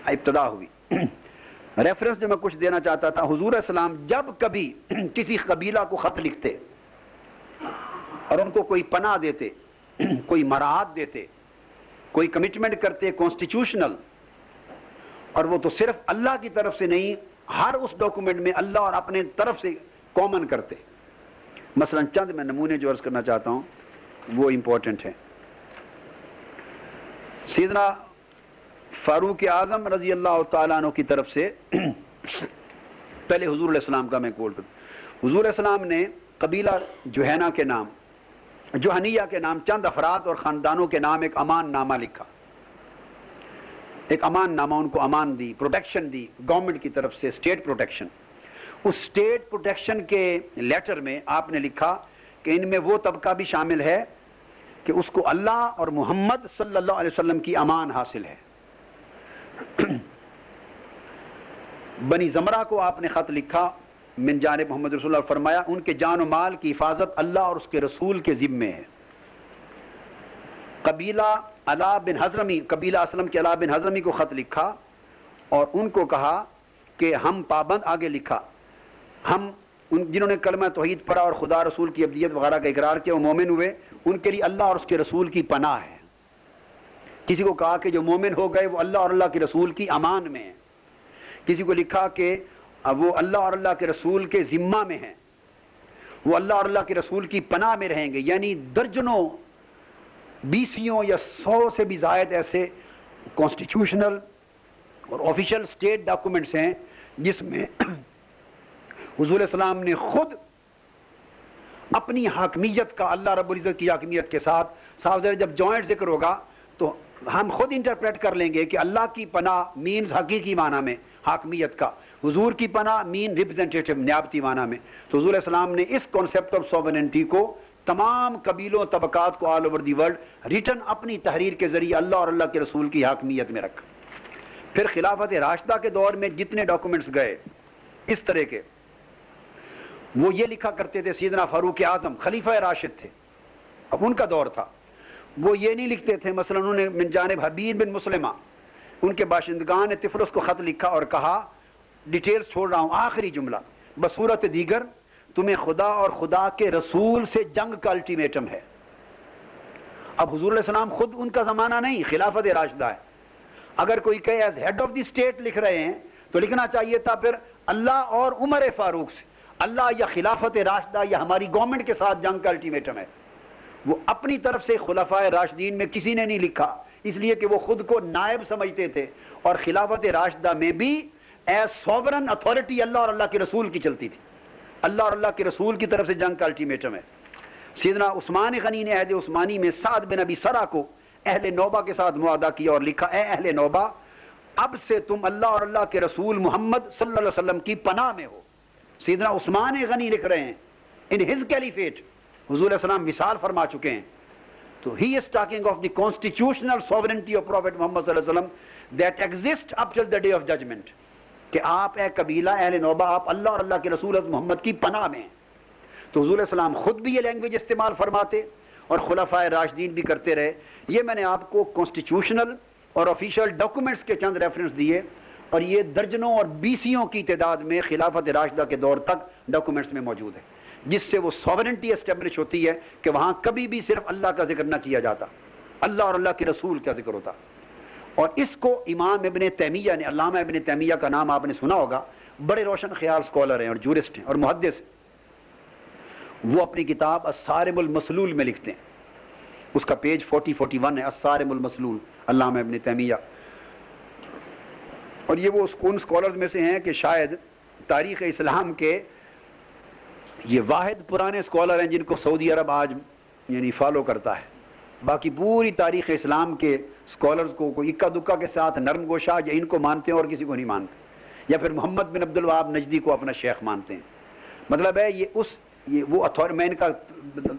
ابتدا ہوئی. ریفرنس جو میں کچھ دینا چاہتا تھا, حضور علیہ السلام جب کبھی کسی قبیلہ کو خط لکھتے اور ان کو کوئی پناہ دیتے, کوئی مراعات دیتے, کوئی کمٹمنٹ کرتے کانسٹیٹیوشنل, اور وہ تو صرف اللہ کی طرف سے نہیں, ہر اس ڈاکومنٹ میں اللہ اور اپنے طرف سے کامن کرتے. مثلا چند میں نمونے جو عرض کرنا چاہتا ہوں وہ امپورٹنٹ ہیں. سیدنا فاروق اعظم رضی اللہ تعالیٰ عنہ کی طرف سے, پہلے حضور علیہ السلام کا میں کوٹ کروں. حضور علیہ السلام نے قبیلہ جوہینہ کے نام, جوہنیہ کے نام, چند افراد اور خاندانوں کے نام ایک امان نامہ لکھا. ایک امان نامہ, ان کو امان دی, پروٹیکشن دی گورنمنٹ کی طرف سے, اسٹیٹ پروٹیکشن. اس اسٹیٹ پروٹیکشن کے لیٹر میں آپ نے لکھا کہ ان میں وہ طبقہ بھی شامل ہے کہ اس کو اللہ اور محمد صلی اللہ علیہ وسلم کی امان حاصل ہے. بنی زمرہ کو آپ نے خط لکھا من جانب محمد رسول اللہ, فرمایا ان کے جان و مال کی حفاظت اللہ اور اس کے رسول کے ذمے ہے. قبیلہ علا بن حضرمی, قبیلہ اسلم کے علا بن حضرمی کو خط لکھا اور ان کو کہا کہ ہم پابند, آگے لکھا, ہم جنہوں نے کلمہ توحید پڑھا اور خدا رسول کی عبدیت وغیرہ کا اقرار کیا وہ مومن ہوئے, ان کے لیے اللہ اور اس کے رسول کی پناہ ہے. کسی کو کہا کہ جو مومن ہو گئے وہ اللہ اور اللہ کے رسول کی امان میں ہیں. کسی کو لکھا کہ اب وہ اللہ اور اللہ کے رسول کے ذمہ میں ہیں، وہ اللہ اور اللہ کے رسول کی پناہ میں رہیں گے. یعنی درجنوں، بیسیوں یا 100 سے بھی زائد ایسے کانسٹیٹیوشنل اور آفیشل اسٹیٹ ڈاکومنٹس ہیں جس میں حضور السلام نے خود اپنی حاکمیت کا، اللہ رب العزت کی حاکمیت کے ساتھ، صاحب جب جوائنٹ ذکر ہوگا تو ہم خود انٹرپریٹ کر لیں گے کہ اللہ کی پناہ مینز حقیقی معنی میں حاکمیت کا، حضور کی پناہ مین ریپرزنٹیٹیو نیابتی معنی میں. تو حضور السلام نے اس کانسیپٹ آف سوورنٹی کو تمام قبیلوں طبقات کو all over the world return اپنی تحریر کے ذریعے اللہ اور اللہ کے رسول کی حاکمیت میں رکھا. پھر خلافت راشدہ کے دور میں جتنے ڈاکومنٹس گئے اس طرح کے، وہ یہ لکھا کرتے تھے، سیدنا فاروق اعظم خلیفہ راشد تھے، اب ان کا دور تھا، وہ یہ نہیں لکھتے تھے. مثلا انہوں نے من جانب حبیب بن مسلمہ، ان کے باشندگان نے طفلس کو خط لکھا اور کہا، ڈیٹیلز چھوڑ رہا ہوں، آخری جملہ، بصورت دیگر تمہیں خدا اور خدا کے رسول سے جنگ کا الٹیمیٹم ہے. اب حضور علیہ السلام خود ان کا زمانہ نہیں، خلافت راشدہ ہے. اگر کوئی کہے as head of the state لکھ رہے ہیں تو لکھنا چاہیے تھا پھر اللہ اور عمر فاروق سے، اللہ یا خلافت راشدہ یا ہماری گورنمنٹ کے ساتھ جنگ کا الٹیمیٹم ہے. وہ اپنی طرف سے خلفائے راشدین میں کسی نے نہیں لکھا، اس لیے کہ وہ خود کو نائب سمجھتے تھے، اور خلافت راشدہ میں بھی ایز سوورن اتھارٹی اللہ اور اللہ کے رسول کی چلتی تھی. اللہ اور اللہ کے رسول کی طرف سے جنگ کا الٹیمیٹم ہے. سیدنا عثمان غنی نے عہد عثمانی میں سعد بن ابی سرا کو اہل نوبہ کے ساتھ معاہدہ کیا اور لکھا، اے اہل نوبہ، اب سے تم اللہ اور اللہ کے رسول محمد صلی اللہ علیہ وسلم کی پناہ میں ہو. سیدنا عثمان غنی لکھ رہے ہیں ان ہز کیلیفیٹ، حضور علیہ السلام وصال فرما چکے ہیں. تو he is talking of the constitutional sovereignty of prophet محمد صلی اللہ علیہ وسلم that exist up till the day of judgement, کہ آپ اے قبیلہ اہل نوبہ، آپ اللہ اور اللہ کے رسول حضرت محمد کی پناہ میں ہیں. تو حضور علیہ السلام خود بھی یہ لینگویج استعمال فرماتے اور خلفائے راشدین بھی کرتے رہے. یہ میں نے آپ کو کانسٹیٹیوشنل اور آفیشیل ڈاکومنٹس کے چند ریفرنس دیے، اور یہ درجنوں اور بیسیوں کی تعداد میں خلافت راشدہ کے دور تک ڈاکومنٹس میں موجود ہے، جس سے وہ سوورنٹی اسٹیبلش ہوتی ہے کہ وہاں کبھی بھی صرف اللہ کا ذکر نہ کیا جاتا، اللہ اور اللہ کے رسول کا ذکر ہوتا. اور اس کو امام ابن تیمیہ نے، علامہ ابن تیمیہ کا نام آپ نے سنا ہوگا، بڑے روشن خیال اسکالر ہیں اور جورسٹ ہیں اور محدث ہیں. وہ اپنی کتاب الصارم المسلول میں لکھتے ہیں، اس کا پیج 40-41 ہے، الصارم المسلول، علامہ ابن تیمیہ. اور یہ وہ ان اسکالرز میں سے ہیں کہ شاید تاریخ اسلام کے یہ واحد پرانے اسکالر ہیں جن کو سعودی عرب آج یعنی فالو کرتا ہے. باقی پوری تاریخ اسلام کے اسکالرز کو کوئی اکا دکا کے ساتھ نرم گوشا یا ان کو مانتے ہیں اور کسی کو نہیں مانتے، یا پھر محمد بن عبد الوہاب نجدی کو اپنا شیخ مانتے ہیں. مطلب ہے یہ وہ میں ان کا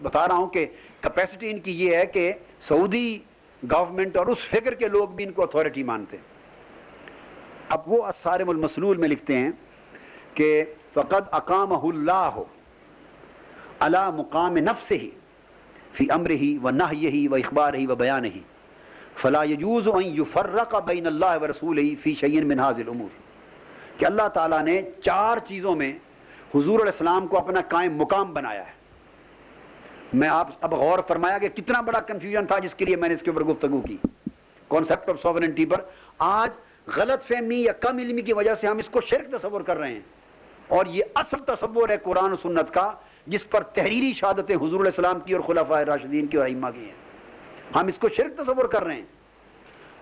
بتا رہا ہوں کہ کیپیسٹی ان کی یہ ہے کہ سعودی گورنمنٹ اور اس فکر کے لوگ بھی ان کو اتھارٹی مانتے ہیں. اب وہ الصارم المسلول میں لکھتے ہیں کہ فقد اقامہ اللہ علی مقام نفسہ فی امرہ و نہیہ و اخبارہ و بیانہ فلا یجوز ان یفرق بین اللہ و رسولہ فی شیء من ھذہ الامور، کہ اللہ تعالیٰ نے 4 چیزوں میں حضور علیہ السلام کو اپنا قائم مقام بنایا ہے. میں آپ اب غور فرمایا کہ کتنا بڑا کنفیوژن تھا جس کے لیے میں نے اس کے اوپر گفتگو کی کانسیپٹ آف سوورنٹی پر. آج غلط فہمی یا کم علمی کی وجہ سے ہم اس کو شرک تصور کر رہے ہیں، اور یہ اصل تصور ہے قرآن و سنت کا جس پر تحریری شہادتیں حضور علیہ السلام کی اور خلفائے راشدین کی اور ائمہ کی ہیں. ہم اس کو شرک تصور کر رہے ہیں.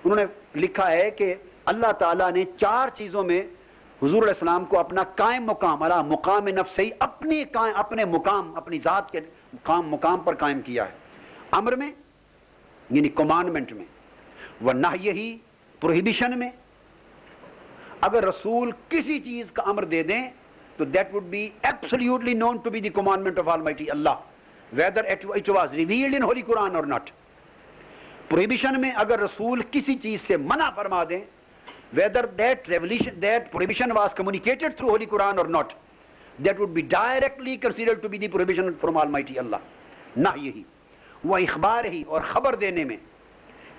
انہوں نے لکھا ہے کہ اللہ تعالیٰ نے 4 چیزوں میں حضور علیہ السلام کو اپنا قائم مقام، علی مقام نفسی، اپنے مقام، اپنی ذات کے مقام پر قائم کیا ہے. امر میں یعنی کمانڈمنٹ میں، ونہیہ پروہیبیشن میں. اگر رسول کسی چیز کا امر دے دیں تو that would be absolutely known to be the commandment of Almighty Allah, whether it was revealed in Holy Quran or not. Prohibition میں اگر رسول کسی چیز سے منع فرما دیں، whether that prohibition was communicated through Holy Quran or not, that would be directly considered to be the prohibition from Almighty Allah. نہیہ و اخبارہ، اور خبر دینے میں،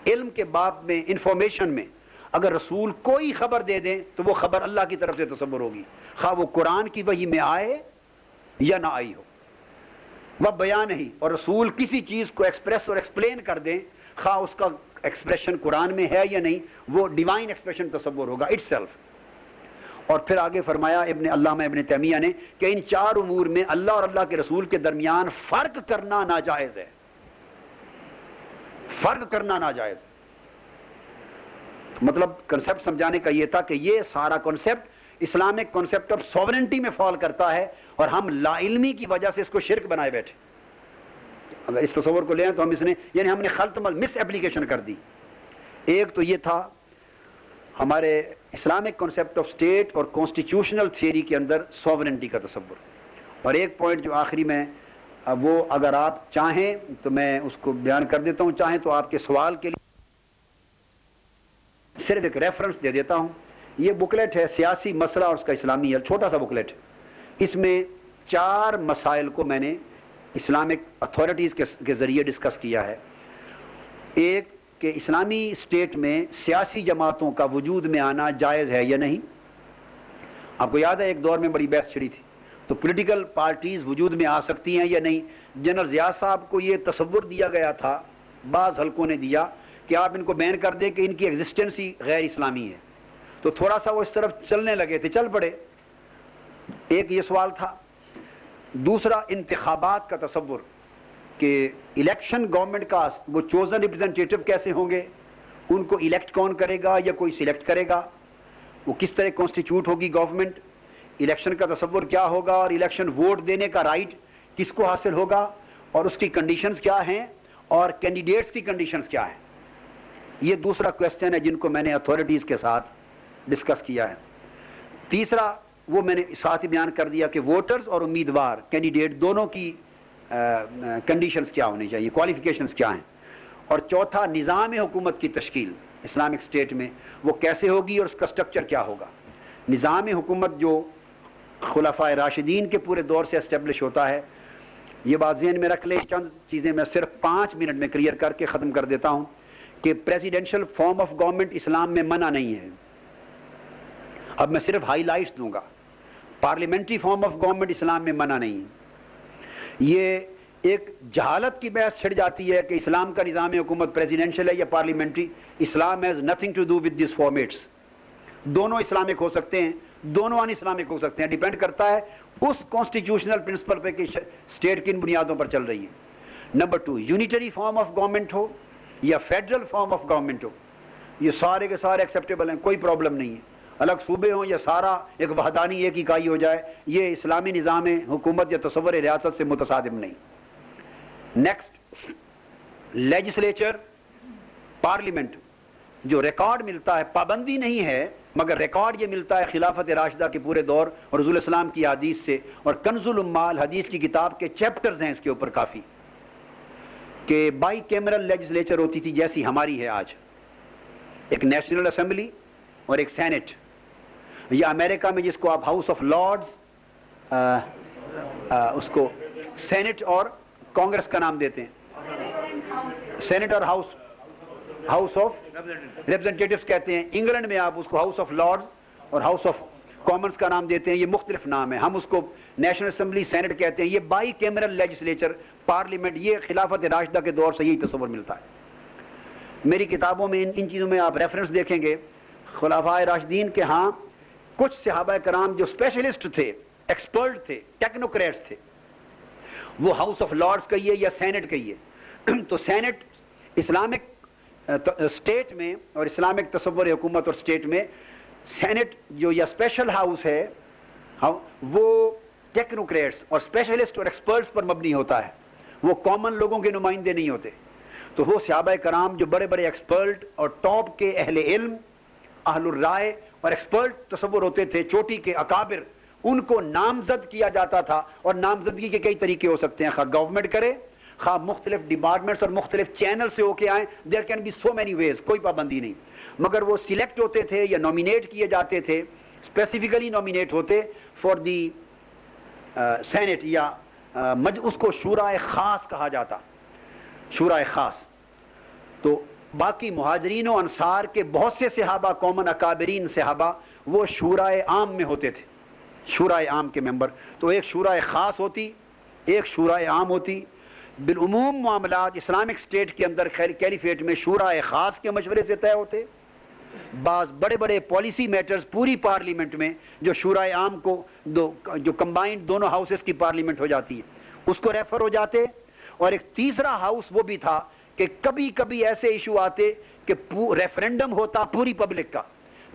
علم کے باب میں، انفارمیشن میں اگر رسول کوئی خبر دے دیں تو وہ خبر اللہ کی طرف سے تصور ہوگی، خواہ وہ قرآن کی وحی میں آئے یا نہ آئی ہو. وہ بیان ہی، اور رسول کسی چیز کو ایکسپریس اور ایکسپلین کر دیں، خواہ اس کا ایکسپریشن قرآن میں ہے یا نہیں، وہ ڈیوائن ایکسپریشن تصور ہوگا اٹ سیلف. اور پھر آگے فرمایا علامہ ابن تیمیہ نے کہ ان 4 امور میں اللہ اور اللہ کے رسول کے درمیان فرق کرنا ناجائز ہے، فرق کرنا ناجائز ہے۔ مطلب کنسپٹ سمجھانے کا یہ تھا کہ یہ سارا concept Islamic concept of sovereignty میں فال کرتا ہے، اور ہم لا علمی کی وجہ سے اس کو شرک بنائے بیٹھے۔ اگر اس تصور کو لیں تو ہم اس نے یعنی ہم نے خلط مس ایپلیکیشن کر دی۔ ایک تو یہ تھا ہمارے اسلامک کنسپٹ آف اسٹیٹ اور کانسٹیٹیوشنل تھیوری کے اندر سوورنٹی کا تصور، اور ایک پوائنٹ جو آخری میں وہ اگر آپ چاہیں تو میں اس کو بیان کر دیتا ہوں، چاہیں تو آپ کے سوال کے لیے صرف ایک ریفرنس دے دیتا ہوں۔ یہ بکلیٹ ہے سیاسی مسئلہ اور اس کا اسلامی حل، چھوٹا سا بکلیٹ، اس میں 4 مسائل کو میں نے اسلامک اتھارٹیز کے ذریعے ڈسکس کیا ہے۔ ایک کہ اسلامی اسٹیٹ میں سیاسی جماعتوں کا وجود میں آنا جائز ہے یا نہیں۔ آپ کو یاد ہے ایک دور میں بڑی بحث چھڑی تھی، تو پولیٹیکل پارٹیز وجود میں آ سکتی ہیں یا نہیں۔ جنرل ضیاء صاحب کو یہ تصور دیا گیا تھا، بعض حلقوں نے دیا کہ آپ ان کو بین کر دیں کہ ان کی ایگزسٹنس ہی غیر اسلامی ہے، تو تھوڑا سا وہ اس طرف چلنے لگے تھے، چل پڑے۔ ایک یہ سوال تھا۔ دوسرا انتخابات کا تصور کہ الیکشن گورنمنٹ کا وہ چوزن ریپرزنٹیٹو کیسے ہوں گے، ان کو الیکٹ کون کرے گا یا کوئی سلیکٹ کرے گا، وہ کس طرح کانسٹیٹیوٹ ہوگی گورنمنٹ، الیکشن کا تصور کیا ہوگا، اور الیکشن ووٹ دینے کا رائٹ کس کو حاصل ہوگا، اور اس کی کنڈیشنز کیا ہیں، اور کینڈیڈیٹس کی کنڈیشنز کیا ہیں۔ یہ دوسرا کویسچن ہے جن کو میں نے اتھارٹیز کے ساتھ ڈسکس کیا ہے۔ تیسرا وہ میں نے ساتھ ہی بیان کر دیا کہ ووٹرز اور امیدوار کینڈیڈیٹ دونوں کی کنڈیشنز کیا ہونی چاہیے، کوالیفیکیشنز کیا ہیں۔ اور چوتھا نظام حکومت کی تشکیل اسلامک اسٹیٹ میں وہ کیسے ہوگی اور اس کا سٹرکچر کیا ہوگا۔ نظام حکومت جو خلفائے راشدین کے پورے دور سے اسٹیبلش ہوتا ہے، یہ بات ذہن میں رکھ لیں۔ چند چیزیں میں صرف 5 منٹ میں کلیئر کر کے ختم کر دیتا ہوں کہ پریزیڈینشل فارم آف گورنمنٹ اسلام میں منع نہیں ہے، اب میں صرف ہائی لائٹس دوں گا۔ پارلیمنٹری فارم آف گورنمنٹ اسلام میں منع نہیں ہے۔ یہ ایک جہالت کی بحث چھڑ جاتی ہے کہ اسلام کا نظام حکومت پریزیڈینشل ہے یا parliamentary. Islam has nothing to do with these formats, دونوں اسلامک ہو سکتے ہیں، دونوں ان اسلامک ہو سکتے ہیں، ڈیپینڈ کرتا ہے اس کانسٹیٹیوشنل پرنسپل پہ کہ اسٹیٹ کن بنیادوں پر چل رہی ہے۔ Number 2 unitary form of government ہو یا فیڈرل فارم آف گورنمنٹ ہو، یہ سارے کے سارے ایکسیپٹیبل ہیں، کوئی پرابلم نہیں ہے۔ الگ صوبے ہوں یا سارا ایک وحدانی ایک اکائی ہو جائے، یہ اسلامی نظام حکومت یا تصور ریاست سے متصادم نہیں۔ نیکسٹ لیجسلیچر، پارلیمنٹ، جو ریکارڈ ملتا ہے، پابندی نہیں ہے مگر ریکارڈ یہ ملتا ہے خلافت راشدہ کے پورے دور اور رسول اسلام کی حدیث سے، اور کنز الامال حدیث کی کتاب کے چیپٹرز ہیں اس کے اوپر کافی، کہ بائی کیمرل لیجسلیچر ہوتی تھی جیسی ہماری ہے آج، ایک نیشنل اسمبلی اور ایک سینٹ، یا امریکہ میں جس کو آپ ہاؤس آف لارڈز اس کو سینٹ اور کانگریس کا نام دیتے ہیں، سینٹ اور ہاؤس آف ریپرزنٹیٹیوز کہتے ہیں۔ انگلینڈ میں آپ اس کو ہاؤس آف لارڈز اور ہاؤس آف کامنس کا نام دیتے ہیں، یہ مختلف نام ہے، ہم اس کو نیشنل اسمبلی سینٹ کہتے ہیں۔ یہ بائی کیمرل لیجسلیچر، پارلیمنٹ، یہ خلافت راشدہ کے دور سے یہی تصور ملتا ہے۔ میری کتابوں میں ان چیزوں میں آپ ریفرنس دیکھیں گے، خلفائے راشدین کے ہاں کچھ صحابہ کرام جو اسپیشلسٹ تھے، ایکسپرٹ تھے، ٹیکنوکریٹس تھے، وہ ہاؤس آف لارڈز کہیے یا سینٹ کہیے، تو سینٹ اسلامک اسٹیٹ میں اور اسلامک تصور حکومت اور اسٹیٹ میں سینٹ جو یا اسپیشل ہاؤس ہے وہ ٹیکنوکریٹس اور اسپیشلسٹ اور ایکسپرٹس پر مبنی ہوتا ہے، وہ کامن لوگوں کے نمائندے نہیں ہوتے۔ تو وہ صحابہ کرام جو بڑے بڑے ایکسپرٹ اور ٹاپ کے اہل علم، اہل الرائے اور ایکسپرٹ تصور ہوتے تھے، چوٹی کے اکابر، ان کو نامزد کیا جاتا تھا، اور نامزدگی کے کئی طریقے ہو سکتے ہیں، خواہ گورنمنٹ کرے، خواہ مختلف ڈپارٹمنٹس اور مختلف چینل سے ہو کے آئیں، there can be so many ways, کوئی پابندی نہیں، مگر وہ سلیکٹ ہوتے تھے یا نومینیٹ کیے جاتے تھے، اسپیسیفکلی نومینیٹ ہوتے فار دی سینٹ، یا اس کو شورائے خاص کہا جاتا، شورائے خاص۔ تو باقی مہاجرین و انصار کے بہت سے صحابہ، کامن اکابرین صحابہ، وہ شورائے عام میں ہوتے تھے، شورائے عام کے ممبر۔ تو ایک شورائے خاص ہوتی، ایک شورائے عام ہوتی۔ بالعموم معاملات اسلامک اسٹیٹ کے اندر کیلیفیٹ میں شورائے خاص کے مشورے سے طے ہوتے، بعض بڑے بڑے پالیسی میٹرز پوری پارلیمنٹ میں جو شورائے عام کو جو کمبائنڈ دونوں ہاؤسز کی پارلیمنٹ ہو جاتی ہے اس کو ریفر ہو جاتے. اور ایک تیسرا ہاؤس وہ بھی تھا کہ کبھی کبھی ایسے ایشو آتے کہ ریفرینڈم ہوتا پوری پبلک کا,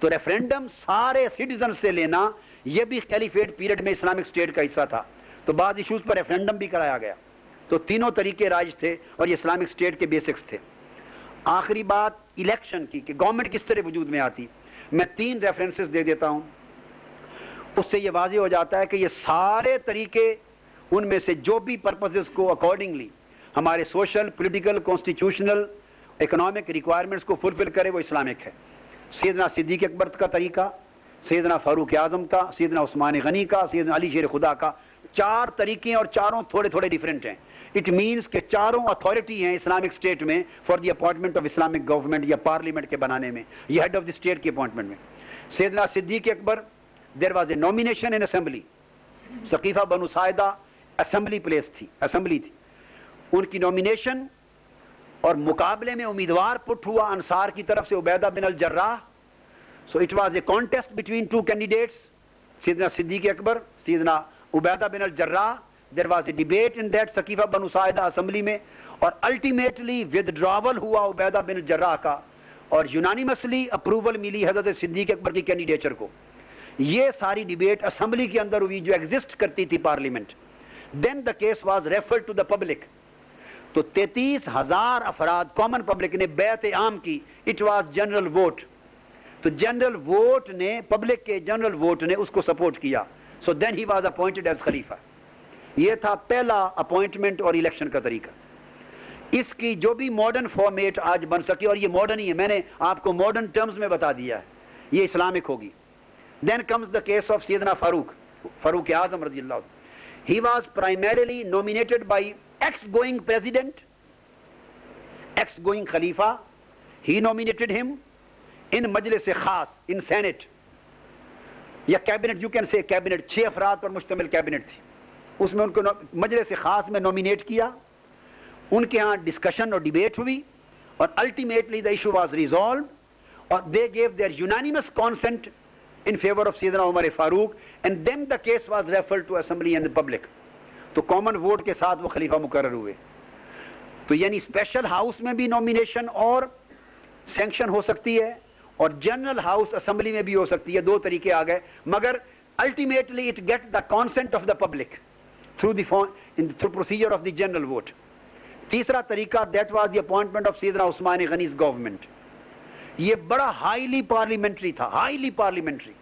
تو ریفرینڈم سارے سٹیزن سے لینا یہ بھی خلیفیٹ پیریڈ میں اسلامک اسٹیٹ کا حصہ تھا, تو بعض ایشوز پر ریفرینڈم بھی کرایا گیا. تو تینوں طریقے رائج تھے اور یہ اسلامک اسٹیٹ کے بیسکس تھے. آخری بات الیکشن کی کہ گورنمنٹ کس طرح وجود میں آتی. میں 3 ریفرنسز دے دیتا ہوں, اس سے یہ واضح ہو جاتا ہے کہ یہ سارے طریقے ان میں سے جو بھی پرپسز کو اکارڈنگلی ہمارے social, political, constitutional, economic requirements کو فلفل کرے وہ اسلامک ہے. سیدنا صدیق اکبر کا طریقہ, سیدنا فاروق اعظم کا, سیدنا عثمان غنی کا, سیدنا علی شیر خدا کا, 4 طریقے اور چاروں تھوڑے تھوڑے ڈیفرنٹ ہیں. اٹ مینس کہ چاروں اتھارٹی ہیں اسلامک اسٹیٹ میں for the appointment of Islamic government یا پارلیمنٹ کے بنانے میں, یہ ہیڈ آف دی اسٹیٹ کی اپوائنٹمنٹ میں. سیدنا صدیق اکبر there was a nomination in assembly. ثقیفہ بنو ساعدہ اسمبلی پلیس تھی, اسمبلی تھی, ان کی نومینیشن اور مقابلے میں امیدوار پٹ ہوا انصار کی طرف سے عبیدہ بن الجراح. So it was a contest between 2 candidates, سیدنا صدیق اکبر, سیدنا عبیدہ بن الجراح. There was a debate in that ثقیفہ بنو ساعدہ اسمبلی میں, اور الٹیمیٹلی withdrawal ہوا عبیدہ بن الجراح کا, اور یونانیمسلی اپروول ملی حضرت صدیق اکبر کی کینڈیڈیچر کو. یہ ساری ڈیبیٹ اسمبلی کے اندر ہوئی جو ایگزسٹ کرتی تھی parliament. Then the case was referred to the public. تو 33,000 افراد کامن پبلک نے بیعت عام کی. It was general vote. تو جنرل ووٹ نے, پبلک کے جنرل ووٹ نے اس کو سپورٹ کیا. So then he was appointed as خلیفہ. یہ تھا پہلا اپوائنٹمنٹ اور الیکشن کا طریقہ. اس کی جو بھی ماڈرن فارمیٹ آج بن سکے, اور یہ ماڈرن ہی ہے, میں نے آپ کو ماڈرن ٹرمز میں بتا دیا ہے, یہ اسلامک ہوگی. Then comes the case of سیدنا فاروق اعظم رضی اللہ عنہ. He was primarily nominated by ex-going president, ex-going Khalifa. He nominated him in مجلس خاص, in Senate. یا cabinet, you can say cabinet, 6 افراد پر مشتمل کیبنٹ تھی. اس میں ان کو مجلس خاص میں نومینیٹ کیا, ان کے ہاں ڈسکشن اور ڈیبیٹ ہوئی, اور ultimately the issue was resolved, اور they gave their unanimous consent in favor of سیدنا عمر فاروق, and then the case was referred to assembly and the public. تو کامن ووٹ کے ساتھ وہ خلیفہ مقرر ہوئے. تو یعنی اسپیشل ہاؤس میں بھی نومینیشن اور سینکشن ہو سکتی ہے, اور جنرل ہاؤس اسمبلی میں بھی ہو سکتی ہے. 2 طریقے آ گئے, مگر ultimately it gets the consent of the public through procedure of the general vote. تیسرا طریقہ, that was the appointment of سیدنا عثمان غنی's government. یہ بڑا ہائیلی پارلیمنٹری تھا, highly parliamentary.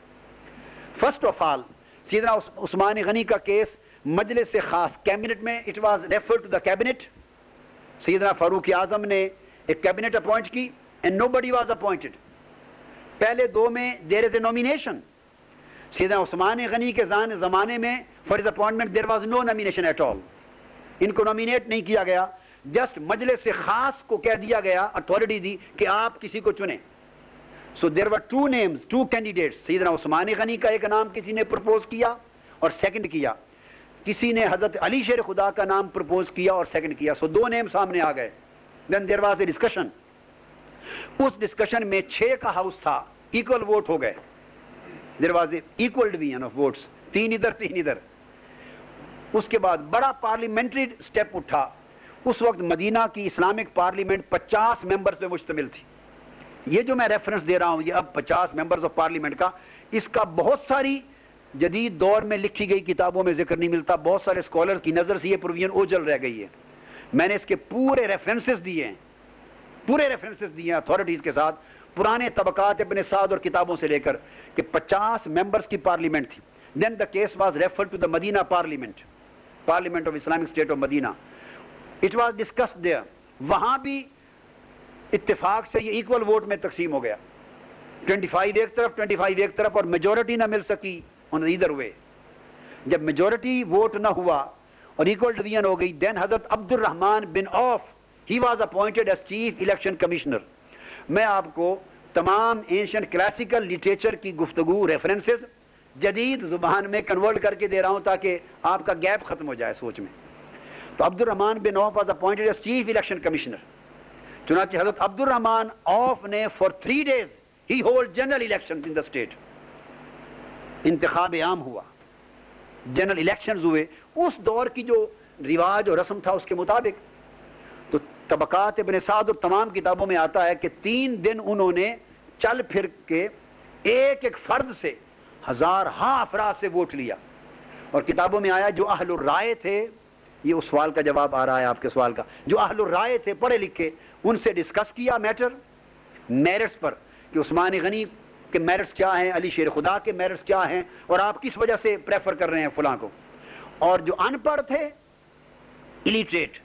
First of all سیدنا عثمان غنی کا کیس مجلس خاص کیبنٹ میں, it was referred to the cabinet. سیدنا فاروق اعظم نے ایک کیبنٹ اپوائنٹ کی, and nobody was appointed. پہلے 2 میں there is a nomination. سیدنا عثمان غنی کے زمانے میں for his appointment there was no nomination at all. ان کو نومینیٹ نہیں کیا گیا, جسٹ مجلس خاص کو کہہ دیا گیا, اتھارٹی دی کہ آپ کسی کو چنیں. So there were 2 names, 2 candidates. سیدنا عثمان غنی کا ایک نام کسی نے پرپوز کیا اور سیکنڈ کیا, کسی نے حضرت علی شیر خدا کا نام پرپوز کیا اور سیکنڈ کیا. So 2 نیم سامنے آ گئے. Then there was a discussion. اس ڈسکشن میں 6 کا ہاؤس تھا, ایکول ووٹ ہو گئے. There was a equal division of votes, 3 ادھر 3 ادھر. اس کے بعد بڑا پارلیمنٹری سٹیپ اٹھا. اس وقت مدینہ کی اسلامک پارلیمنٹ 50 ممبرز پہ مشتمل تھی. یہ جو میں ریفرنس دے رہا ہوں یہ اب 50 ممبرز آف پارلیمنٹ کا, اس کا بہت ساری جدید دور میں لکھی گئی کتابوں میں ذکر نہیں ملتا. بہت سارے اسکالرز کی نظر سے یہ پروویژن اوجل رہ گئی ہے. میں نے اس کے پورے ریفرنسز دیے ہیں, پورے ریفرنسز دیے ہیں اتھارٹیز کے ساتھ, پرانے طبقات ابن سعد اور کتابوں سے لے کر, کہ 50 ممبرز کی پارلیمنٹ تھی. Then the case was referred to the Medina Parliament, Parliament of Islamic State of Medina. It was discussed there. وہاں بھی اتفاق سے یہ ایکول ووٹ میں تقسیم ہو گیا. 25 ایک طرف, 25 ایک طرف, اور میجورٹی نہ مل سکی on either way. جب میجورٹی ووٹ نہ ہوا اور ایکول ڈویژن ہو گئی, then حضرت عبد الرحمن بن عوف, he was appointed as chief election commissioner. میں آپ کو تمام اینشنٹ کلاسیکل لٹریچر کی گفتگو ریفرنسز جدید زبان میں کنورٹ کر کے دے رہا ہوں تاکہ آپ کا گیپ ختم ہو جائے سوچ میں. تو عبد الرحمن بن عوف was appointed as chief election commissioner. چنانچہ حضرت عبد الرحمن عوف نے for 3 days He holds general elections in the state. انتخاب عام ہوا, جنرل الیکشنز ہوئے, اس دور کی جو رواج اور رسم تھا اس کے مطابق. تو طبقات ابن سعد اور تمام کتابوں میں آتا ہے کہ 3 دن انہوں نے چل پھر کے ایک ایک فرد سے 1000 افراد سے ووٹ لیا. اور کتابوں میں آیا جو اہل الرائے تھے, یہ اس سوال کا جواب آ رہا ہے آپ کے سوال کا, جو اہل الرائے تھے پڑھے لکھے, ان سے ڈسکس کیا میرٹس پر کہ عثمان غنی کے میرٹس کیا ہیں, علی شیر خدا کے میرٹس کیا ہیں, اور آپ کس وجہ سے پریفر کر رہے ہیں فلاں کو. اور جو ان پڑھ تھے, الیٹریٹ,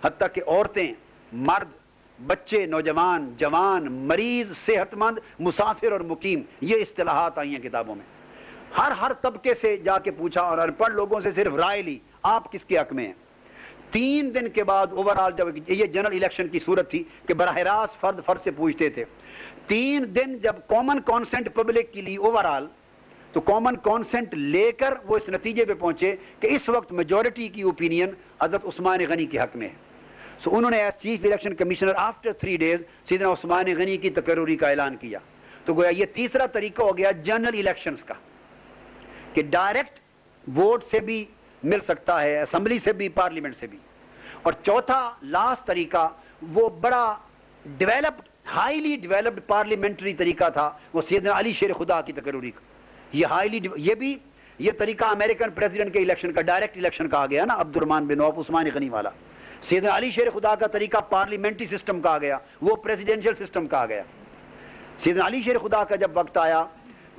حتیٰ کہ عورتیں, مرد, بچے, نوجوان, جوان, مریض, صحت مند, مسافر اور مقیم, یہ اصطلاحات آئی ہیں کتابوں میں. ہر طبقے سے جا کے پوچھا اور ان پڑھ لوگوں سے صرف رائے لی, آپ کس کے حق میں ہیں. 3 دن کے بعد اوورآل, جب یہ جنرل الیکشن کی صورت تھی کہ براہ راست فرد سے پوچھتے تھے, 3 دن جب کامن کانسنٹ پبلک کی لی اوورآل, تو کامن کانسنٹ لے کر وہ اس نتیجے پہ پہنچے کہ اس وقت میجورٹی کی اوپینین حضرت عثمان غنی کے حق میں ہے. سو انہوں نے as chief election commissioner after 3 days سیدنا عثمان غنی کی تقرری کا اعلان کیا. تو گویا یہ تیسرا طریقہ ہو گیا جنرل الیکشنز کا, کہ ڈائریکٹ ووٹ سے بھی مل سکتا ہے, اسمبلی سے بھی, پارلیمنٹ سے بھی. اور چوتھا لاسٹ طریقہ وہ بڑا ڈیولپڈ, ہائیلی ڈیولپڈ پارلیمنٹری طریقہ تھا, وہ سیدنا علی شیر خدا کی تقرری کا. یہ طریقہ امریکن پریزیڈنٹ کے الیکشن کا, ڈائریکٹ الیکشن کہا گیا نا, عبد الرحمن بن عوف, عثمان غنی والا. سیدنا علی شیر خدا کا طریقہ پارلیمنٹری سسٹم کہا گیا, وہ پریزیڈنشل سسٹم کہا گیا. سیدنا علی شیر خدا کا جب وقت آیا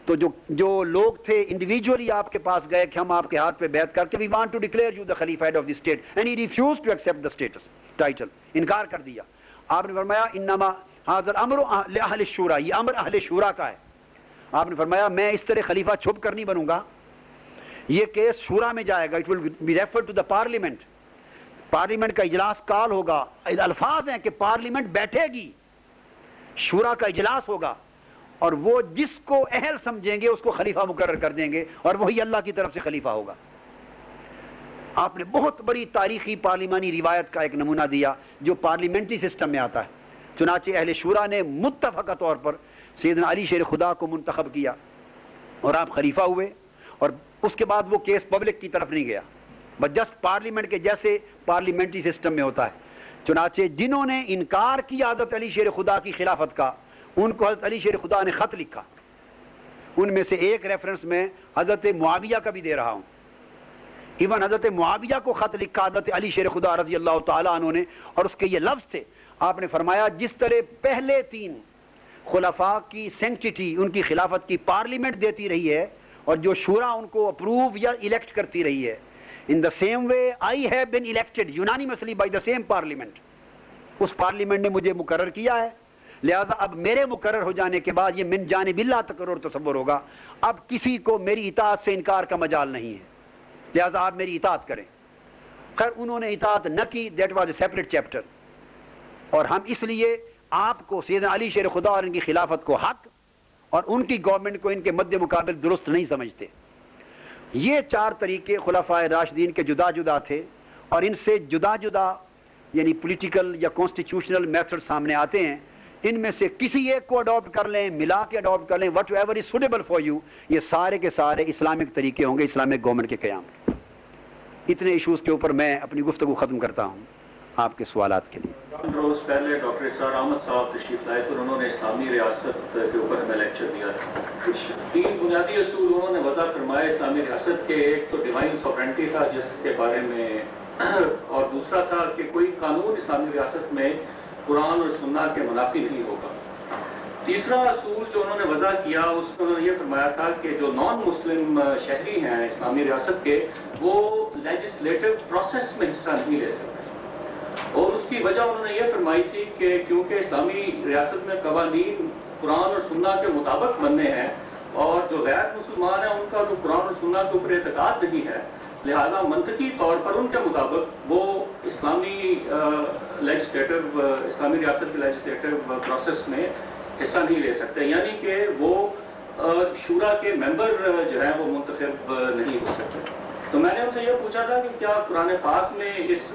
تو جو لوگ تھے انڈیویجولی آپ کے پاس گئے کہ ہم آپ کے ہاتھ پہ بیعت کر کے we want to declare you the Khalifa head of the state, and he refused to accept the status title, انکار کر دیا. آپ نے فرمایا انما حاضر امر لأہل الشورا, یہ امر اہل شورا کا ہے. آپ نے فرمایا میں اس طرح خلیفہ چھپ کر نہیں بنوں گا, یہ کیس شورا میں جائے گا, it will be referred to the parliament, parliament کا اجلاس کال ہوگا. الفاظ ہیں کہ پارلیمنٹ بیٹھے گی, شورا کا اجلاس ہوگا, اور وہ جس کو اہل سمجھیں گے اس کو خلیفہ مقرر کر دیں گے, اور وہی اللہ کی طرف سے خلیفہ ہوگا. آپ نے بہت بڑی تاریخی پارلیمانی روایت کا ایک نمونہ دیا جو پارلیمنٹری سسٹم میں آتا ہے. چنانچہ اہل شورا نے متفقہ طور پر سیدنا علی شیر خدا کو منتخب کیا اور آپ خلیفہ ہوئے, اور اس کے بعد وہ کیس پبلک کی طرف نہیں گیا, بس جسٹ پارلیمنٹ کے جیسے پارلیمنٹری سسٹم میں ہوتا ہے. چنانچہ جنہوں نے انکار کیا حضرت علی شیر خدا کی خلافت کا, ان کو حضرت علی شیر خدا نے خط لکھا. ان میں سے ایک ریفرنس میں حضرت معاویہ کا بھی دے رہا ہوں. ایون حضرت معاویہ کو خط لکھا حضرت علی شیر خدا رضی اللہ تعالیٰ عنہ نے, اور اس کے یہ لفظ تھے, آپ نے فرمایا جس طرح پہلے 3 خلفاء کی سینکٹیٹی, ان کی خلافت کی پارلیمنٹ دیتی رہی ہے, اور جو شورا ان کو اپروو یا الیکٹ کرتی رہی ہے, in the same way I have been elected unanimously by the same parliament, اس پارلیمنٹ نے مجھے مقرر کیا ہے, لہٰذا اب میرے مقرر ہو جانے کے بعد یہ من جانب اللہ تقرر تصور ہوگا, اب کسی کو میری اطاعت سے انکار کا مجال نہیں ہے, لہٰذا آپ میری اطاعت کریں. خیر انہوں نے اطاعت نہ کی, that was a separate chapter. اور ہم اس لیے آپ کو سیدنا علی شیر خدا اور ان کی خلافت کو حق, اور ان کی گورنمنٹ کو ان کے مد مقابل درست نہیں سمجھتے. یہ 4 طریقے خلفائے راشدین کے جدا جدا تھے, اور ان سے جدا جدا یعنی پولیٹیکل یا کانسٹیٹیوشنل میتھڈ سامنے آتے ہیں. ان میں سے کسی ایک کو اڈاپٹ کر لیں, ملا کے اڈاپٹ کر لیں, what ever is suitable for you, یہ سارے کے سارے اسلامک طریقے ہوں گے اسلامک گورنمنٹ کے قیام. اتنے ایشوز کے اوپر میں اپنی گفتگو ختم کرتا ہوں آپ کے سوالات کے لیے. روز پہلے ڈاکٹر اسرار احمد صاحب تشریف لائے تھے اور انہوں نے اسلامی ریاست کے اوپر ہمیں لیکچر دیا تھا. 3 بنیادی اصول انہوں نے وضع فرمایا اسلامی ریاست کے. ایک تو ڈیوائن سوورنٹی تھا جس کے بارے میں, اور دوسرا تھا کہ کوئی قانون اسلامی ریاست میں قرآن اور سنت کے منافی نہیں ہوگا. تیسرا اصول جو انہوں نے وضع کیا اس میں انہوں نے یہ فرمایا تھا کہ جو نان مسلم شہری ہیں اسلامی ریاست کے, وہ لیجسلیٹو پروسیس میں حصہ نہیں لے سکتے. اور اس کی وجہ انہوں نے یہ فرمائی تھی کہ کیونکہ اسلامی ریاست میں قوانین قرآن اور سنت کے مطابق بننے ہیں, اور جو غیر مسلمان ہیں ان کا تو قرآن اور سنت کے اوپر اعتقاد نہیں ہے, لہذا منطقی طور پر ان کے مطابق وہ اسلامی لیجسلیٹو اسلامی ریاست کے لیجسلیٹو پروسیس میں حصہ نہیں لے سکتے, یعنی کہ وہ شورا کے ممبر جو ہیں وہ منتخب نہیں ہو سکتے. تو میں نے ان سے یہ پوچھا تھا کہ کیا قرآن پاک میں اس